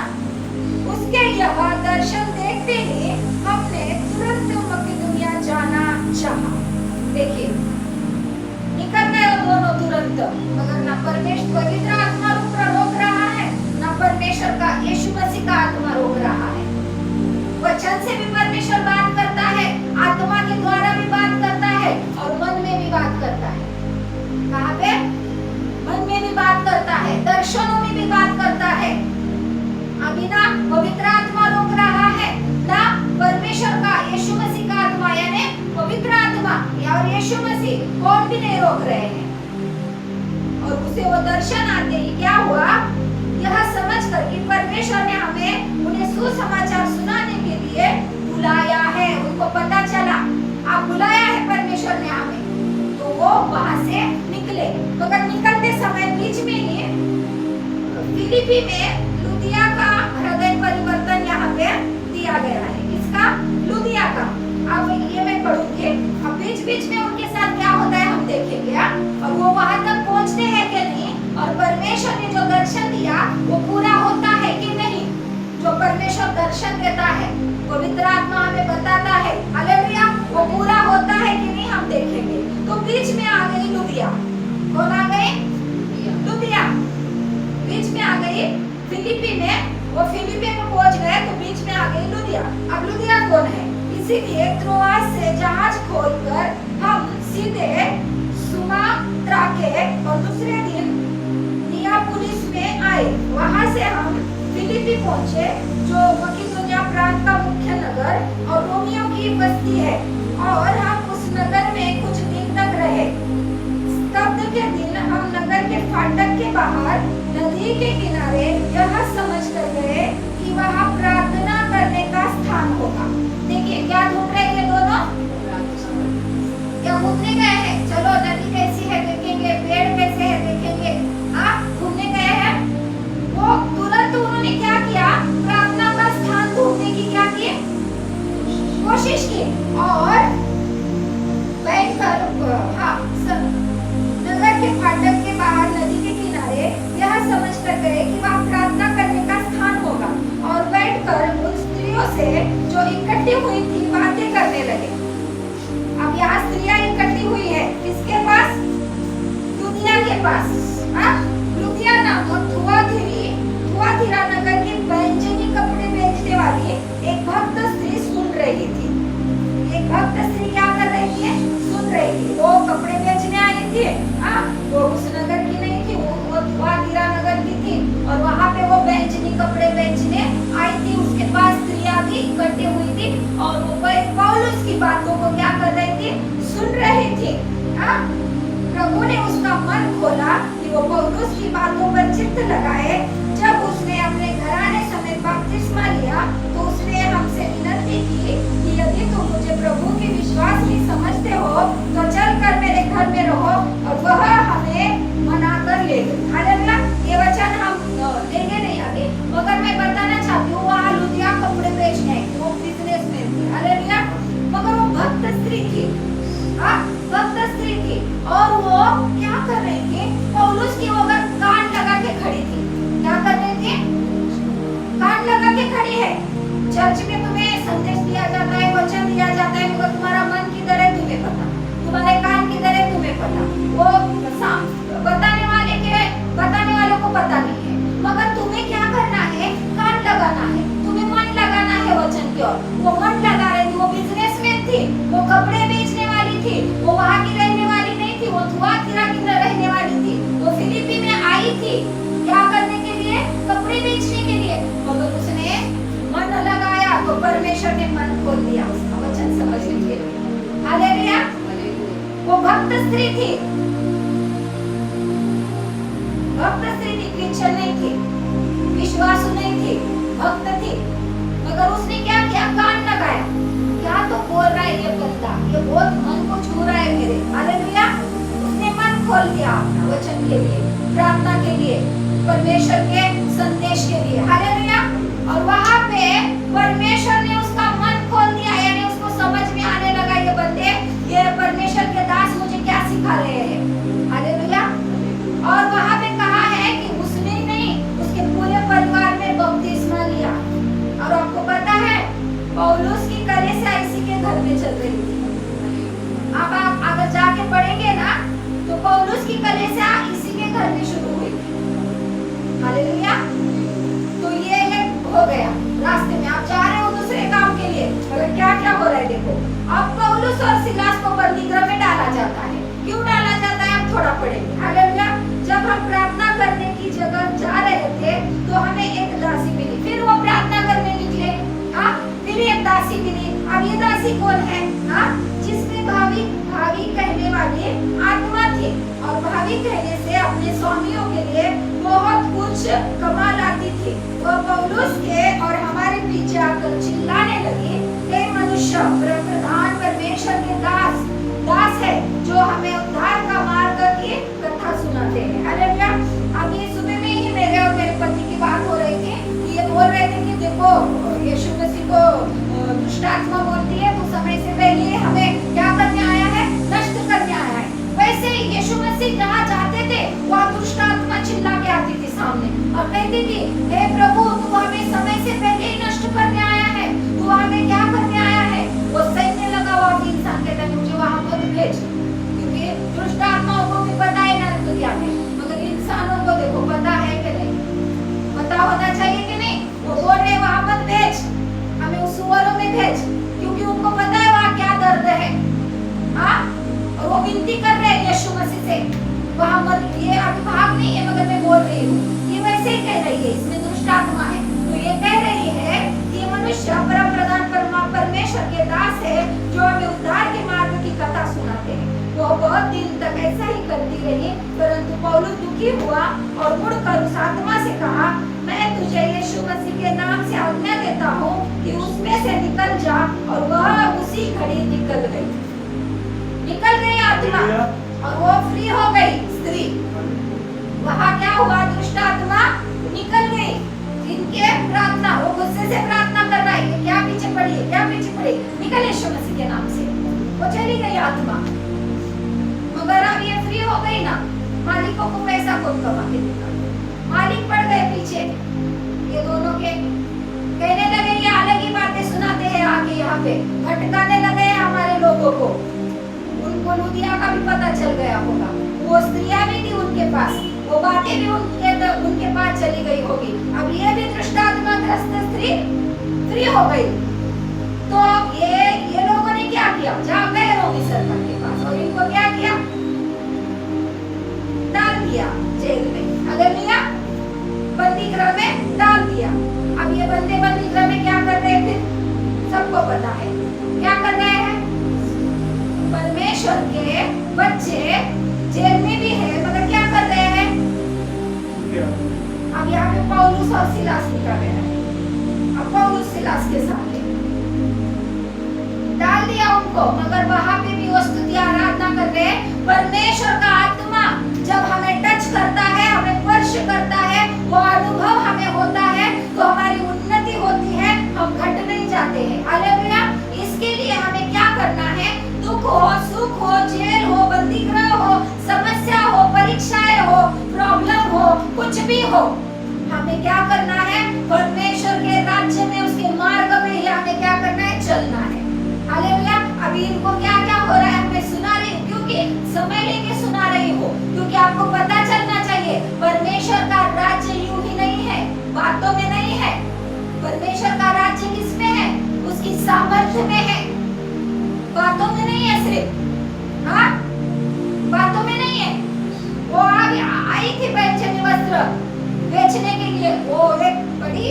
उसके यह दर्शन देखते ही हमने तुरंत मकीदुनिया जाना चाहा। देखिए, निकल गए वो दोनों तुरंत, मगर ना परमेश्वर पवित्र आत्मा रोक रहा है, ना परमेश्वर का यीशु मसीह का आत्मा रोक रहा है। वचन से भी परमेश्वर बात करता है, आत्मा के द्वारा भी बात करता है और मन में भी बात करता है। कहाँ पे? मन में भी बात करता है, दर्शनों में भी बात करता है। अभी ना पवित्र आत्मा रोक रहा है, ना परमेश्वर का यीशु मसीह का आत्मा, यानी पवित्र आत्मा और यीशु मसीह कौन भी नहीं रोक रहे हैं। और उसे वो दर्शन आते ही क्या हुआ? यह समझकर कि परमेश्वर ने हमें उन्हें सुसमाचार सुनाने के लिए बुलाया है, उनको पता चला आप बुलाया है परमेश्वर ने हमें, तो वो वहां से निकले। मगर निकलते समय बीच में ही फिलिपी में लुदिया का हृदय परिवर्तन यहाँ पे दिया गया है। किसका? लुदिया का। अब ये मैं पढ़ूंगी। अब बीच बीच में उनके साथ क्या होता है हम देखेंगे। और वो वहां तक पहुंचते हैं कि नहीं, और परमेश्वर ने जो दर्शन दिया वो पूरा होता है कि नहीं। जो परमेश्वर दर्शन देता है, पवित्र आत्मा हमें बताता है, हालेलुया, वो पूरा होता है कि नहीं हम देखेंगे। तो बीच में आ गई लुदिया। कौन आ गई? लुदिया बीच में आ गई। फिलिपी में, वो फिलिपी में पहुंच गए तो बीच में आ गई लुदिया। अब लुदिया कौन है? इसीलिए त्रोआस से जहाज खोलकर हम सीधे सुमात्रा के और दूसरे दिन नियापुलिस में आए। वहां से हम फिलिपी पहुंचे, जो मकीदुनिया प्रांत का मुख्य नगर और रोमियो की बस्ती है, और हम उस नगर में कुछ दिन तक रहे। स्तब्ध के दिन हम नगर के फाटक के बाहर नदी के किनारे यह समझ कर गए कि वहाँ प्रार्थना करने का स्थान होगा। देखिए क्या ढूंढ रहे हैं दोनों? क्या घूमने गए हैं? चलो नदी कैसी है देखेंगे, पेड़ कैसे है देखेंगे। आप घूमने गए हैं? वो तुरंत उन्होंने क्या किया? प्रार्थना का स्थान ढूंढने की क्या की? कोशिश की। और बैठकर नगर के फाटक के बाहर नदी के किनारे यह समझ कर गए कि वहाँ प्रार्थना करने का स्थान होगा, और बैठकर उन स्त्रियों से जो इकट्ठी हुई थी बातें करने लगे। अब यहाँ स्त्रियां इकट्ठी हुई है, किसके पास? लुदिया के पास। लुदिया नामक थुआतीरा नगर की बैंजनी कपड़े बेचने वाली एक भक्त स्त्री सुन रही थी। एक भक्त स्त्री क्या कर रही थी? सुन रही थी। वो कपड़े बेचने आई थी। वो उस नगर की नहीं थी, वो थुआतीरा नगर की थी, और वहाँ पे वो बैंजनी कपड़े बेचने आई थी। उसके पास स्त्रियां भी इकट्ठी हुई थी, और वो पौलुस की बातों को क्या कर रही थी? थी, सुन रही थी। हाँ, प्रभु ने उसका मन खोला कि वो पौलुस की बातों पर चित्त लगाए। जब उसने अपने घराने समेत बपतिस्मा लिया तो उसने हमसे विनती की कि यदि तुम मुझे प्रभु की विश्वास की समझते हो तो चलकर मेरे घर में रहो, और वह हमें मनाकर ले गई। हालेलुया। ये वचन हम लेंगे नहीं आगे, मगर मैं बताना चाहती हूँ वहाँ लुदिया कपड़े बेचने आई थी, वो बिजनेसमैन थी। हालेलुया। मगर वो भक्त स्त्री थी, भक्त स्त्री थी, और वो क्या कर रही थी? पौलुस की वो कान लगा के खड़ी थी। क्या कर रही थी? कान लगा के खड़ी है। चर्च में तुम्हें संदेश दिया जाता है, वचन दिया जाता है, मगर तुम्हारा मन किधर है तुम्हें पता, तुम्हारे कान किधर है तुम्हें पता। वो बताने वालों को पता नहीं है, मगर तुम्हें क्या करना है? कान लगाना है, तुम्हें मन लगाना है वचन की ओर। वो मन लगा रही थी, वो बिजनेसमैन थी, वो कपड़े बेचने वाली थी, वो वहाँ की रहने वाली नहीं थी, वो थुआतीरा की रहने वाली थी। वो फिलिप्पी में आई थी क्या करने के लिए? कपड़े बेचने के लिए। मगर उसने मन लगाया तो परमेश्वर ने मन खोल दिया उसका वचन समझने के लिए। हालेलुया। वो भक्त स्त्री थी, भक्त स्त्री थी, क्रिश्चियन नहीं थी, विश्वासु नहीं थी, भक्त थी। मगर उसने क्या किया? कान लगाया। क्या तो बोल रहा है ये बंदा, ये बहुत मन को छू रहा है मेरे। हालेलुया। उसने मन खोल दिया अपना वचन के लिए, प्रार्थना के लिए, परमेश्वर के संदेश के लिए। हालेलुया। और वहां पे परमेश्वर ने उसका मन खोल दिया, यानी उसको समझ में आने लगा ये बंदे, ये परमेश्वर के दास मुझे क्या सिखा रहे हैं। हालेलुया। और वहां पे कहा है कि उसने नहीं, उसके पूरे परिवार में बपतिस्मा लिया। और आपको पता है पौलुस की कलीसिया इसी के घर में चल रही थी। अब आप अगर जाके पढ़ेंगे ना तो पौलुस की कलीसिया इसी के घर में शुरू हुई। हालेलुया। तो ये हो गया, रास्ते में आप जा रहे हो दूसरे काम के लिए, अगर क्या क्या हो रहा है देखो। अब पौलुस और सिलास को बंदीगृह में डाला जाता है। क्यों डाला जाता है? आप थोड़ा पढ़ेंगे। हालेलुया। जब हम प्रार्थना करने की जगह जा रहे थे तो हमें एक दासी मिली, फिर वो प्रार्थना करने निकले, फिर एक दासी मिली। अब ये दासी कौन है? जिसमें भावी कहने वाली आत्मा थी, और भावी कहने से अपने स्वामियों के लिए बहुत कुछ कमा लाती थी। वो पौलुस के और हमारे पीछे आकर चिल्लाने लगी, हे मनुष्य, प्रधान परमेश्वर के दास है जो हमें उद्धार का मार्ग की कथा सुनाते हैं। हालेलुया। अब ये सुबह में ही मेरे और मेरे पति की बात हो रही थी कि ये बोल रहे थे कि देखो यीशु मसीह को दुष्ट आत्मा बोलती है तो समय से पहले हमें क्या करने आया है? नष्ट करने आया है। वैसे ही यीशु मसीह जहाँ जाते थे वहाँ दुष्ट आत्मा चिल्ला के आती थी सामने और कहती थी, हे प्रभु, तू हमें समय से पहले ही नष्ट करने आया है, तू हमें क्या करने आया है? वो सैन्य लगा हुआ इंसान कहता है मुझे वहाँ मत भेज, क्योंकि दुष्ट आत्माओं को भी पता है नरक क्या है, मगर इंसानों को देखो पता है कि नहीं, पता होना चाहिए कि नहीं। वो बोल रहे वहाँ मत भेज, हमें उस सुअरों में भेज, क्योंकि उनको पता है वहाँ क्या दर्द है। और वो विनती कर रहे हैं यीशु मसीह से, वहाँ मत, ये अभी भाग नहीं है मगर मैं बोल रही हूँ, ये वैसे ही कह रही है, इसमें दुष्ट आत्मा है। तो ये कह रही है कि ये मनुष्य परम प्रधान परमेश्वर के दास है जो हमें उद्धार के मार्ग की कथा सुनाते हैं। वो बहुत दिन तक ऐसा ही करती रही, परंतु पौलुस दुखी हुआ और मुड़कर उस आत्मा से कहा, मैं तुझे यीशु मसीह के नाम से आज्ञा देता हूँ कि उसमें से निकल जा, और वह उसी घड़ी निकल गई आत्मा, और वो फ्री हो गई स्त्री। वहाँ क्या हुआ? दुष्ट आत्मा निकल गई। इनके प्रार्थना, वो गुस्से से प्रार्थना कर रहा है, क्या पीछे पड़ी है, क्या पीछे पड़ी, निकल यीशु मसीह के नाम से, वो चली गई आत्मा। मगर अब ये फ्री हो गई ना, मालिकों को पैसा कौन कमा के देगा? मालिक पड़ गए पीछे, ये दोनों के कहने लगे ये अलग ही बातें सुनाते हैं, आगे यहाँ पे भटकाने लगे हमारे लोगों को। उनको लुदिया का भी पता चल गया होगा, वो स्त्रियां भी थी उनके पास, वो बातें भी उनके पास चली गई होगी। अब ये भी दुष्ट आत्मा ग्रस्त स्त्री फ्री हो गई। तो ये लोगों ने क्या किया? जा गए रोमी सरकार के पास और इनको क्या किया? डाल दिया जेल में। अगर लिया बंदी गृह में डाल दिया। अब ये बंदी गृह में क्या कर रहे थे? सबको पता है क्या कर रहे हैं? उनको, मगर वहां पे भी वो स्तुति आराधना कर रहे हैं। परमेश्वर का आत्मा जब हमें टच करता है, हमें स्पर्श करता है, वो अनुभव हमें होता है, तो हमारी उन्नति होती है, हम घट नहीं जाते हैं। हालेलुया। इसके लिए हमें क्या करना है? दुख हो, सुख हो, जेल हो, बंदीगृह हो, समस्या हो, परीक्षाएं हो, प्रॉब्लम हो, कुछ भी हो, हमें क्या करना है? परमेश्वर के राज्य में, उसके मार्ग में ही हमें क्या करना है? चलना है। हालेलुया। अभी इनको क्या क्या हो रहा है मैं सुना रही हूँ, क्योंकि समय लेके सुना रही हूँ, क्योंकि आपको पता चलना चाहिए परमेश्वर का राज्य यूं ही नहीं है, बातों में नहीं है। परमेश्वर का राज्य किसमें है? उसकी सामर्थ्य में है, बातों में नहीं है सिर्फ। हाँ, बातों में नहीं है। वो आई थी बैंगनी वस्त्र बेचने के लिए, वो एक बड़ी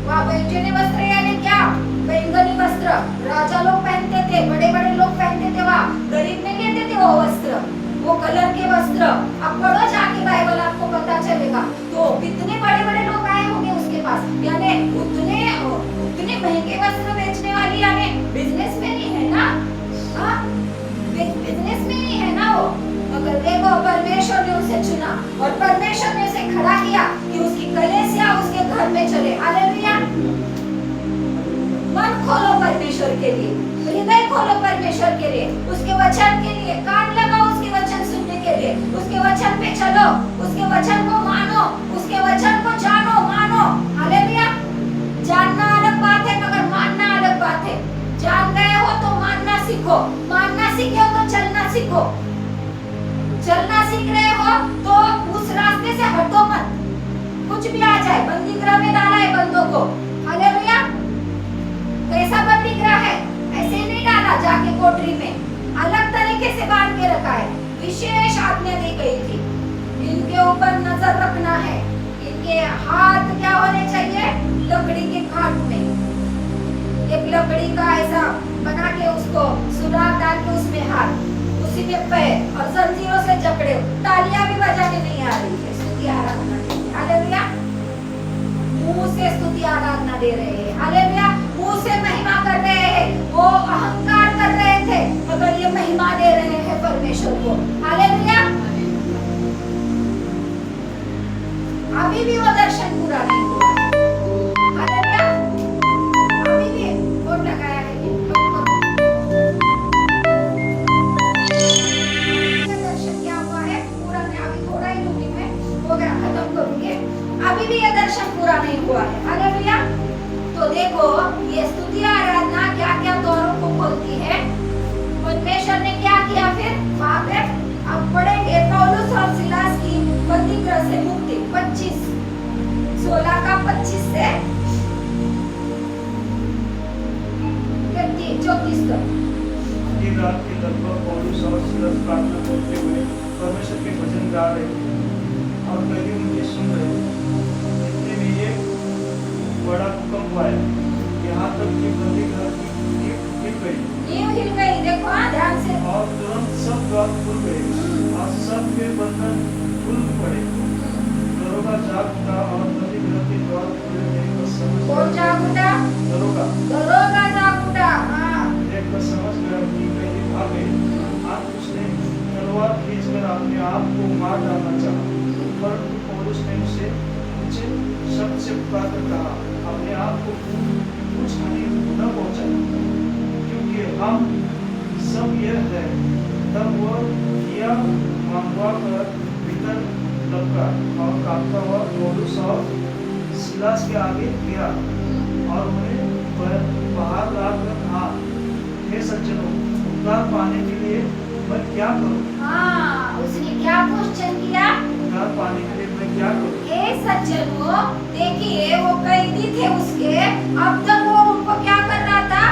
वहाँ बैंगनी वस्त्र यानी क्या? बैंगनी वस्त्र राजा लोग पहनते थे, बड़े बड़े लोग पहनते थे, वहाँ गरीब नहीं लेते थे वो वस्त्र, वो कलर के वस्त्र। अब पढ़ो जाके बाइबल, आपको पता चलेगा। तो कितने बड़े बड़े लोग आए होंगे उसके पास, यानी उतने महंगे वस्त्र बेचने वाली यानी बिजनेसमैन ही है ना। हाँ, बिजनेसमैन ही है ना वो। मगर देखो परमेश्वर ने उसे चुना और परमेश्वर ने उसे खड़ा किया कि उसकी कलीसिया उसके घर में चले। हालेलुया। मन खोलो परमेश्वर के लिए, हृदय खोलो परमेश्वर के लिए, उसके वचन के लिए, कान लगाओ उसके वचन सुनने के लिए, उसके वचन पे चलो, उसके वचन को मानो, उसके वचन को जानो, मानो। हालेलुया। जानना अलग बात है, मगर मानना अलग बात है। जान गए हो तो मानना सीखो, मानना सीखे हो तो चलना सीखो। चलना सीख रहे हो तो उस रास्ते से हटो मत। कुछ भी आ जाए, बंदीगृह में डाला है बंदों को। हालेलुया। कैसा बंदीगृह है? ऐसे नहीं डाला जाके कोठरी में, अलग तरीके से बांध के रखा है। विशेष आज्ञा दी गई थी, इनके ऊपर नजर रखना है, इनके हाथ क्या होने चाहिए? लकड़ी के खाट में, एक लकड़ी का ऐसा बना के उसको सुराख डाल के उसमें हाथ, उसी में पैर और जंजीरों से जकड़े। तालियां भी बजाने नहीं आ रही है, स्तुति आराधना। हालेलुया। मुंह से स्तुति आराधना दे रहे हैं। हालेलुया। मुंह से महिमा कर रहे हैं, वो अहंकार कर रहे थे, मगर ये महिमा दे रहे हैं परमेश्वर को। हालेलुया। अभी भी वो दर्शन पूरा नहीं हुआ। हालेलुया। अभी भी बोर्ड लगाया है कि दर्शन क्या हुआ है पूरा नहीं। अभी थोड़ा ही लूंगी मैं, हो गया, खत्म करूंगी। अभी भी ये दर्शन पूरा नहीं हुआ है। हालेलुया। तो देखो ये स्तुति आराधना क्या क्या द्वारों को खोलती है। परमेश्वर ने क्या किया फिर वहां पे? अब पढ़ेंगे पौलुस और सिलास की बंदीगृह से मुक्ति। 16 का 25 से 34 तक।
आधी रात के लगभग पौलुस और सिलास प्रार्थना करते हुए परमेश्वर के भजन गा रहे थे और कई उनके सुन रहे थे। इतने में एक बड़ा भूकंप आया, यहाँ तक कि बंदीगृह की नींव हिल गई।
देखो ध्यान से।
और तुरंत सब द्वार खुल गए और सब के बंधन खुल पड़े। दरोगा जाग उठा और बंदीगृह के द्वार खुले देखकर समझ गया।
कौन जाग उठा? दरोगा जाग उठा। हाँ।
देखकर समझ गया कि कैदी भाग गए। आज उसने तलवार खींचकर अपने आप को मार डालना चाहा, परंतु पौलुस ने उसे ऊंचे शब्द से पुकारकर कहा, अपने आप को कुछ हानि न पहुंचाए, क्योंकि हम सब यह है। तब वह किया मंगवा कर भीतर लपका और कांपता हुआ पौलुस और सिलास के आगे गिरा और उन्हें बाहर लाकर कहा, हे सज्जनों, उद्धार पाने के लिए मैं क्या करूं?
हाँ, उसने क्या क्वेश्चन किया?
उद्धार पाने के लिए मैं क्या करूं?
हे सज्जनों, देखिए वो कैदी थे उसके, अब तक वो उनको क्या कर रहा था?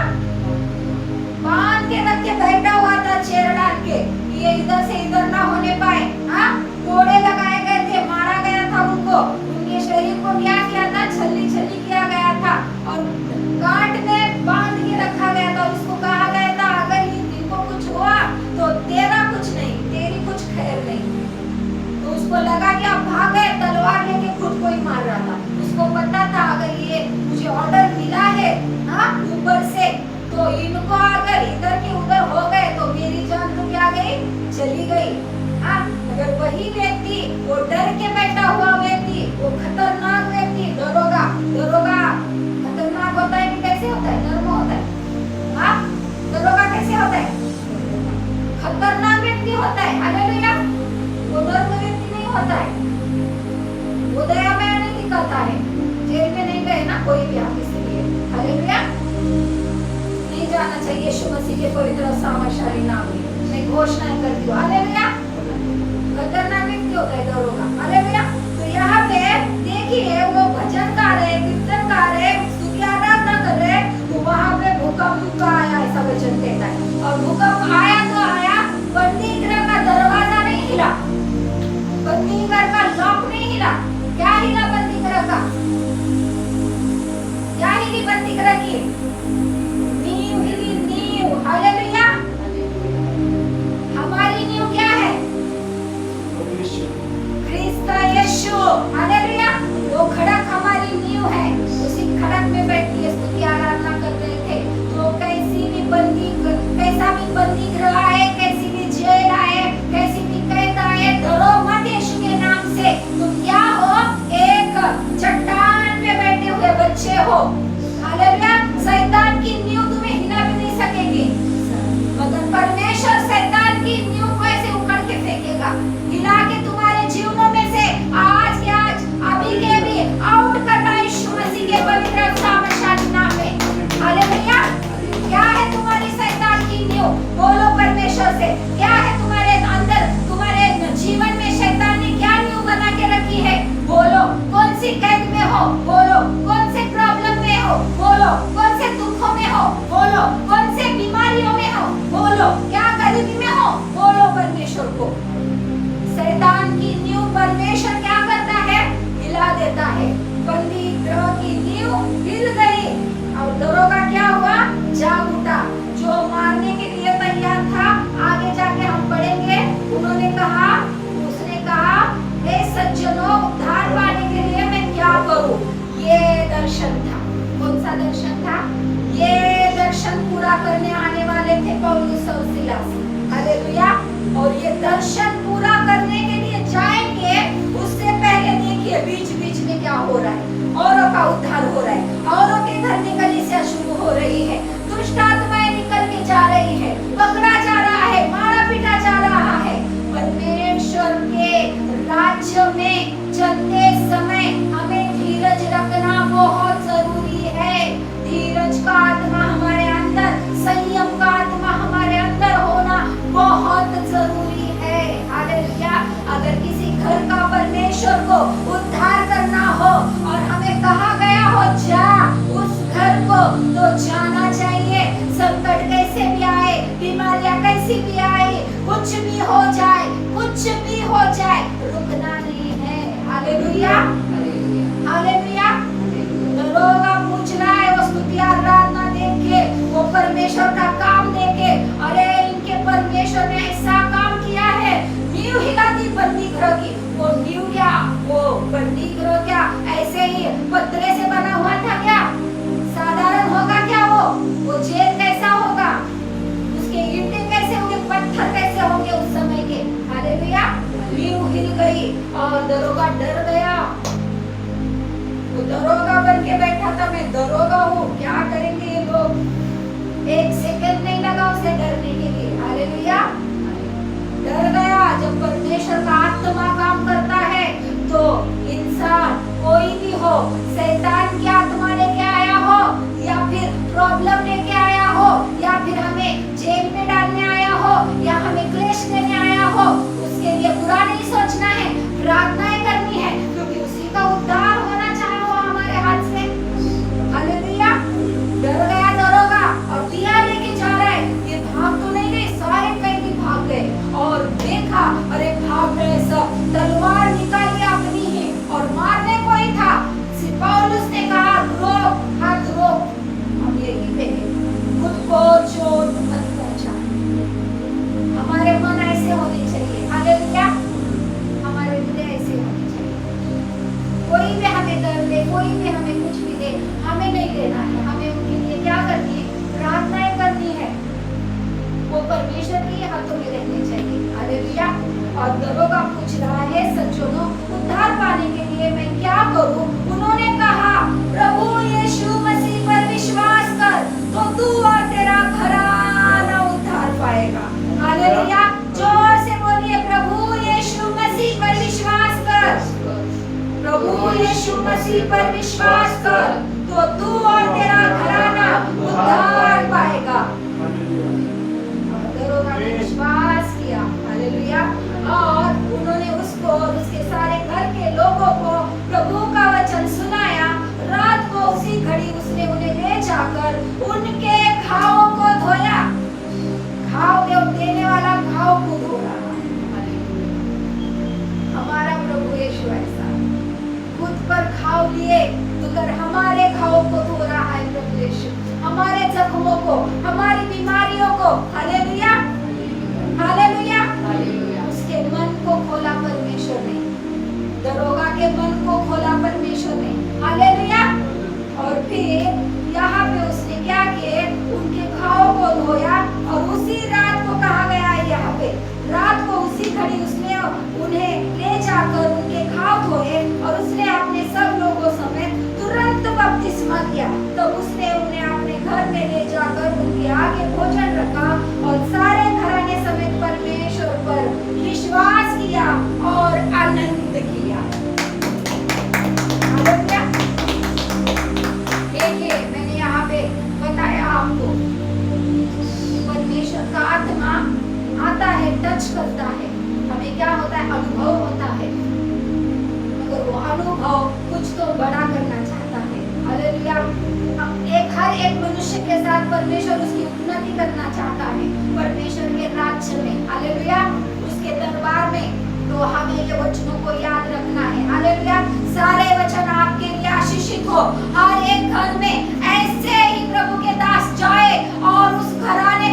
बांध के रख के बैठा हुआ था, चेयर डाल के, ये इधर से इधर ना होने पाए। हाँ, कोड़े लगाए गए थे, मारा गया था उनको, उनके शरीर को क्या किया था? छल्ली छल्ली किया गया था और गांठ में बांध के रखा गया था। उसको कहा गया था अगर इनको कुछ हुआ तो तेरा कुछ नहीं, तेरी कुछ खैर नहीं। तो उसको लगा कि अब भागे, तलवार लेके खुद को ही मार रहा था। उसको पता था अगर ये मुझे ऑर्डर मिला है हाँ ऊपर से, तो इनको अगर इधर के उधर व्यक्ति होता है, हालेलुया, वो नर्म व्यक्ति नहीं होता है, वो दयामय नहीं दिखाता है। जेल में नहीं गए ना कोई भी आप इसलिए, हालेलुया, नहीं जाना चाहिए यीशु मसीह के पवित्र और सामर्थ्यशाली नाम में। मैं घोषणा करती हूँ, हालेलुया, खतरनाक व्यक्ति होता है दरोगा, हालेलुया। तो यहाँ पे देखिए वो भजन गा रहे, कीर्तन गा रहे, स्तुति आराधना कर रहे, तो वहाँ पे भूकंप आया, ऐसा वचन कहता है। और भूकंप आया तो आया, बंदी गृह का दरवाजा नहीं हिला, बंदी घर का लॉक नहीं हिला। क्या हिला बंदी गृह का? क्या हिली बंदी गृह की? नींव हिली, नींव, हालेलुया। हमारी नींव क्या है? क्रिस्त यीशु, हालेलुया। वो खड़क हमारी नींव है, उसी खड़क में बैठ के स्तुति आराधना कर रहे थे। तो कैसा भी बंदी गृह आए, कैसी भी जेल आए, कैसी भी कैद आए, डरो मत यीशु के नाम से। तुम क्या हो? एक चट्टान पे बैठे हुए बच्चे हो, हालेलुया। शैतान की नींव तुम्हें हिला भी नहीं सकेगी, मगर परमेश्वर शैतान की नींव को ऐसे उखड़ के फेंकेगा, हिला के तुम्हारे जीवनों में से आज के आज, अभी के भी आउट करना यीशु मसीह के पवित्र और सामर्थ्यशाली नाम में, हालेलुया। क्या है तुम्हारी शैतान की नींव? बोलो परमेश्वर से, क्या है तुम्हारे अंदर, तुम्हारे जीवन में शैतान ने क्या नींव बना के रखी है? बोलो। कौन सी कैद में हो? बोलो। कौन से प्रॉब्लम में हो? बोलो। कौन से दुखों में हो? बोलो। कौन से बीमारियों में हो? बोलो। क्या गरीबी में हो? बोलो परमेश्वर को। शैतान की नींव परमेश्वर क्या करता है? हिला देता है। बंदी गृह की नींव हिल गई और दरोगा क्या हुआ? जाग उठा। जो मारने के लिए तैयार था, आगे जाके हम पढ़ेंगे, उन्होंने कहा, उसने कहा, हे सज्जनों, उद्धार पाने के लिए मैं क्या करूं? ये दर्शन था। कौन सा दर्शन था? ये दर्शन पूरा करने आने वाले थे पौलुस और सीलास, हालेलुया। और ये दर्शन पूरा करने के लिए जाएंगे, उससे पहले देखिए बीच बीच में क्या हो रहा है। औरों का उद्धार हो रहा है, औरों के घर में कलीसिया शुरू हो रही है, दुष्ट आत्माएं निकल के जा रही है, पकड़ा जा रहा है, मारा पीटा जा रहा है। परमेश्वर के राज्य में चलते समय हमें धीरज रखना बहुत जरूरी है। धीरज का आत्मा हमारे अंदर, संयम का आत्मा हमारे अंदर होना बहुत जरूरी है, हालेलुया। अगर किसी घर का परमेश्वर को उद्धार करना हो और हमें कहा गया हो जा उस घर को, तो जाना चाहिए। संकट कैसे भी आए, बीमारियां कैसी भी आए, कुछ भी हो जाए, कुछ भी हो जाए, रुकना नहीं है, हालेलुया, हालेलुया। दरोगा पूछ रहा है, वो स्तुति आराधना देख के, वो परमेश्वर का काम देख के, अरे इनके परमेश्वर ने ऐसा काम किया है, नींव हिला दी बंदी गृह की। वो नींव क्या, वो बंदी गृह क्या ऐसे ही पत्थर से बना हुआ था क्या? साधारण होगा क्या? वो जेल कैसा होगा, उसके ईंटें कैसे होंगे, पत्थर कैसे होंगे उस समय के, हालेलुया। नींव हिल गई और दरोगा डर गया। वो दरोगा बन के बैठा था, मैं दरोगा हूँ, क्या करेंगे ये लोग? एक सेकंड नहीं लगा उसे डरने के लिए, हालेलुया। डर गया। जब परमेश्वर का आत्मा काम करता है तो इंसान कोई भी हो, शैतान की आत्मा लेके आया हो, या फिर प्रॉब्लम लेके आया हो, या फिर हमें जेल में डालने आया हो, या हमें क्लेश देने आया हो, उसके लिए बुरा नहीं सोचना है, प्रार्थनाएं करनी है, क्योंकि उसी का उद्धार होना चाहे वो हमारे हाथ से, हालेलुया। डर गया दरोगा और दिया लेके जा रहा है, ये भाग तो नहीं गए, सारे कैदी भाग गए और देखा, अरे भाग रहे सब, तलवार निकाली अपनी ही और मारने को ही था। पौलुस ने कहा, रोक, हाथ रोक, हम यहीं पे हैं, खुद को चोट मत पहुंचा। हमारे मन ऐसे होने चाहिए, हालेलुया, हमारे हृदय ऐसे होने चाहिए। कोई भी हमें कर दे, कोई भी हमें कुछ भी दे, हमें नहीं देना है, हमें उनके लिए क्या करनी है? प्रार्थनाएं करनी है। वो परमेश्वर के हाथों में रहने चाहिए, हालेलुया। और दरोगा पूछ रहा है, सज्जनों, उद्धार पाने के लिए मैं क्या करूं? उन्होंने कहा, प्रभु यीशु मसीह पर विश्वास कर तो तू और तेरा घराना उद्धार पाएगा, हालेलुया। जोर को, हालेलुया हालेलुया। उसके मन को खोला परमेश्वर ने, दरोगा के मन को खोला परमेश्वर ने, हालेलुया। और फिर यहाँ पे उसने क्या किए, उनके घावों को धोया और उसी रात को कहा गया है यहाँ पे, रात को उसी घड़ी उसने उन्हें ले जाकर उनके घाव धोए और उसने अपने सब लोगों समेत तुरंत बपतिस्मा दिया। तो उसने उन्हें अपने घर में ले जाकर उनके आगे भोजन रखा और सारे घराने समेत परमेश्वर पर विश्वास किया और आनंद किया। हालेलुया। देखिए मैंने यहाँ पे बताया आपको, परमेश्वर का आत्मा आता है, टच करता है, हमें क्या होता है, अनुभव होता है, मगर वो अनुभव कुछ तो बड़ा करना चाहता है। हालेलुया। हर एक मनुष्य के साथ परमेश्वर उसकी उन्नति करना चाहता है, परमेश्वर के राज्य में, हालेलुया, उसके दरबार में। तो हमें ये वचनों को याद रखना है, हालेलुया। सारे वचन आपके लिए आशीषित हो, हर एक घर में ऐसे ही प्रभु के दास जाए और उस घराने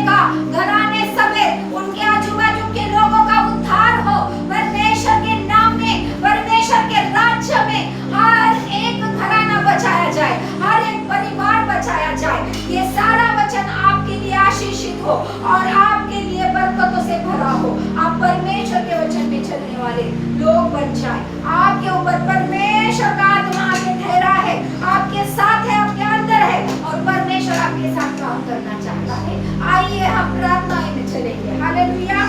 समेत उनके आजू बाजू के लोगों का उद्धार हो, परमेश्वर के नाम में, परमेश्वर के राज्य में हर एक घराना बचाया जाए, हर एक परिवार बचाया जाए। ये सारा वचन आपके लिए आशीषित हो और आपके लिए बरकतों से भरा हो। आप परमेश्वर के वचन में चलने वाले लोग बन जाए। आपके ऊपर परमेश्वर का आत्मा आके ठहरा है, आपके साथ है, आपके अंदर है और परमेश्वर आपके साथ काम करना चाहता है। आइए हम प्रार्थना में चलेंगे। हालेलुया।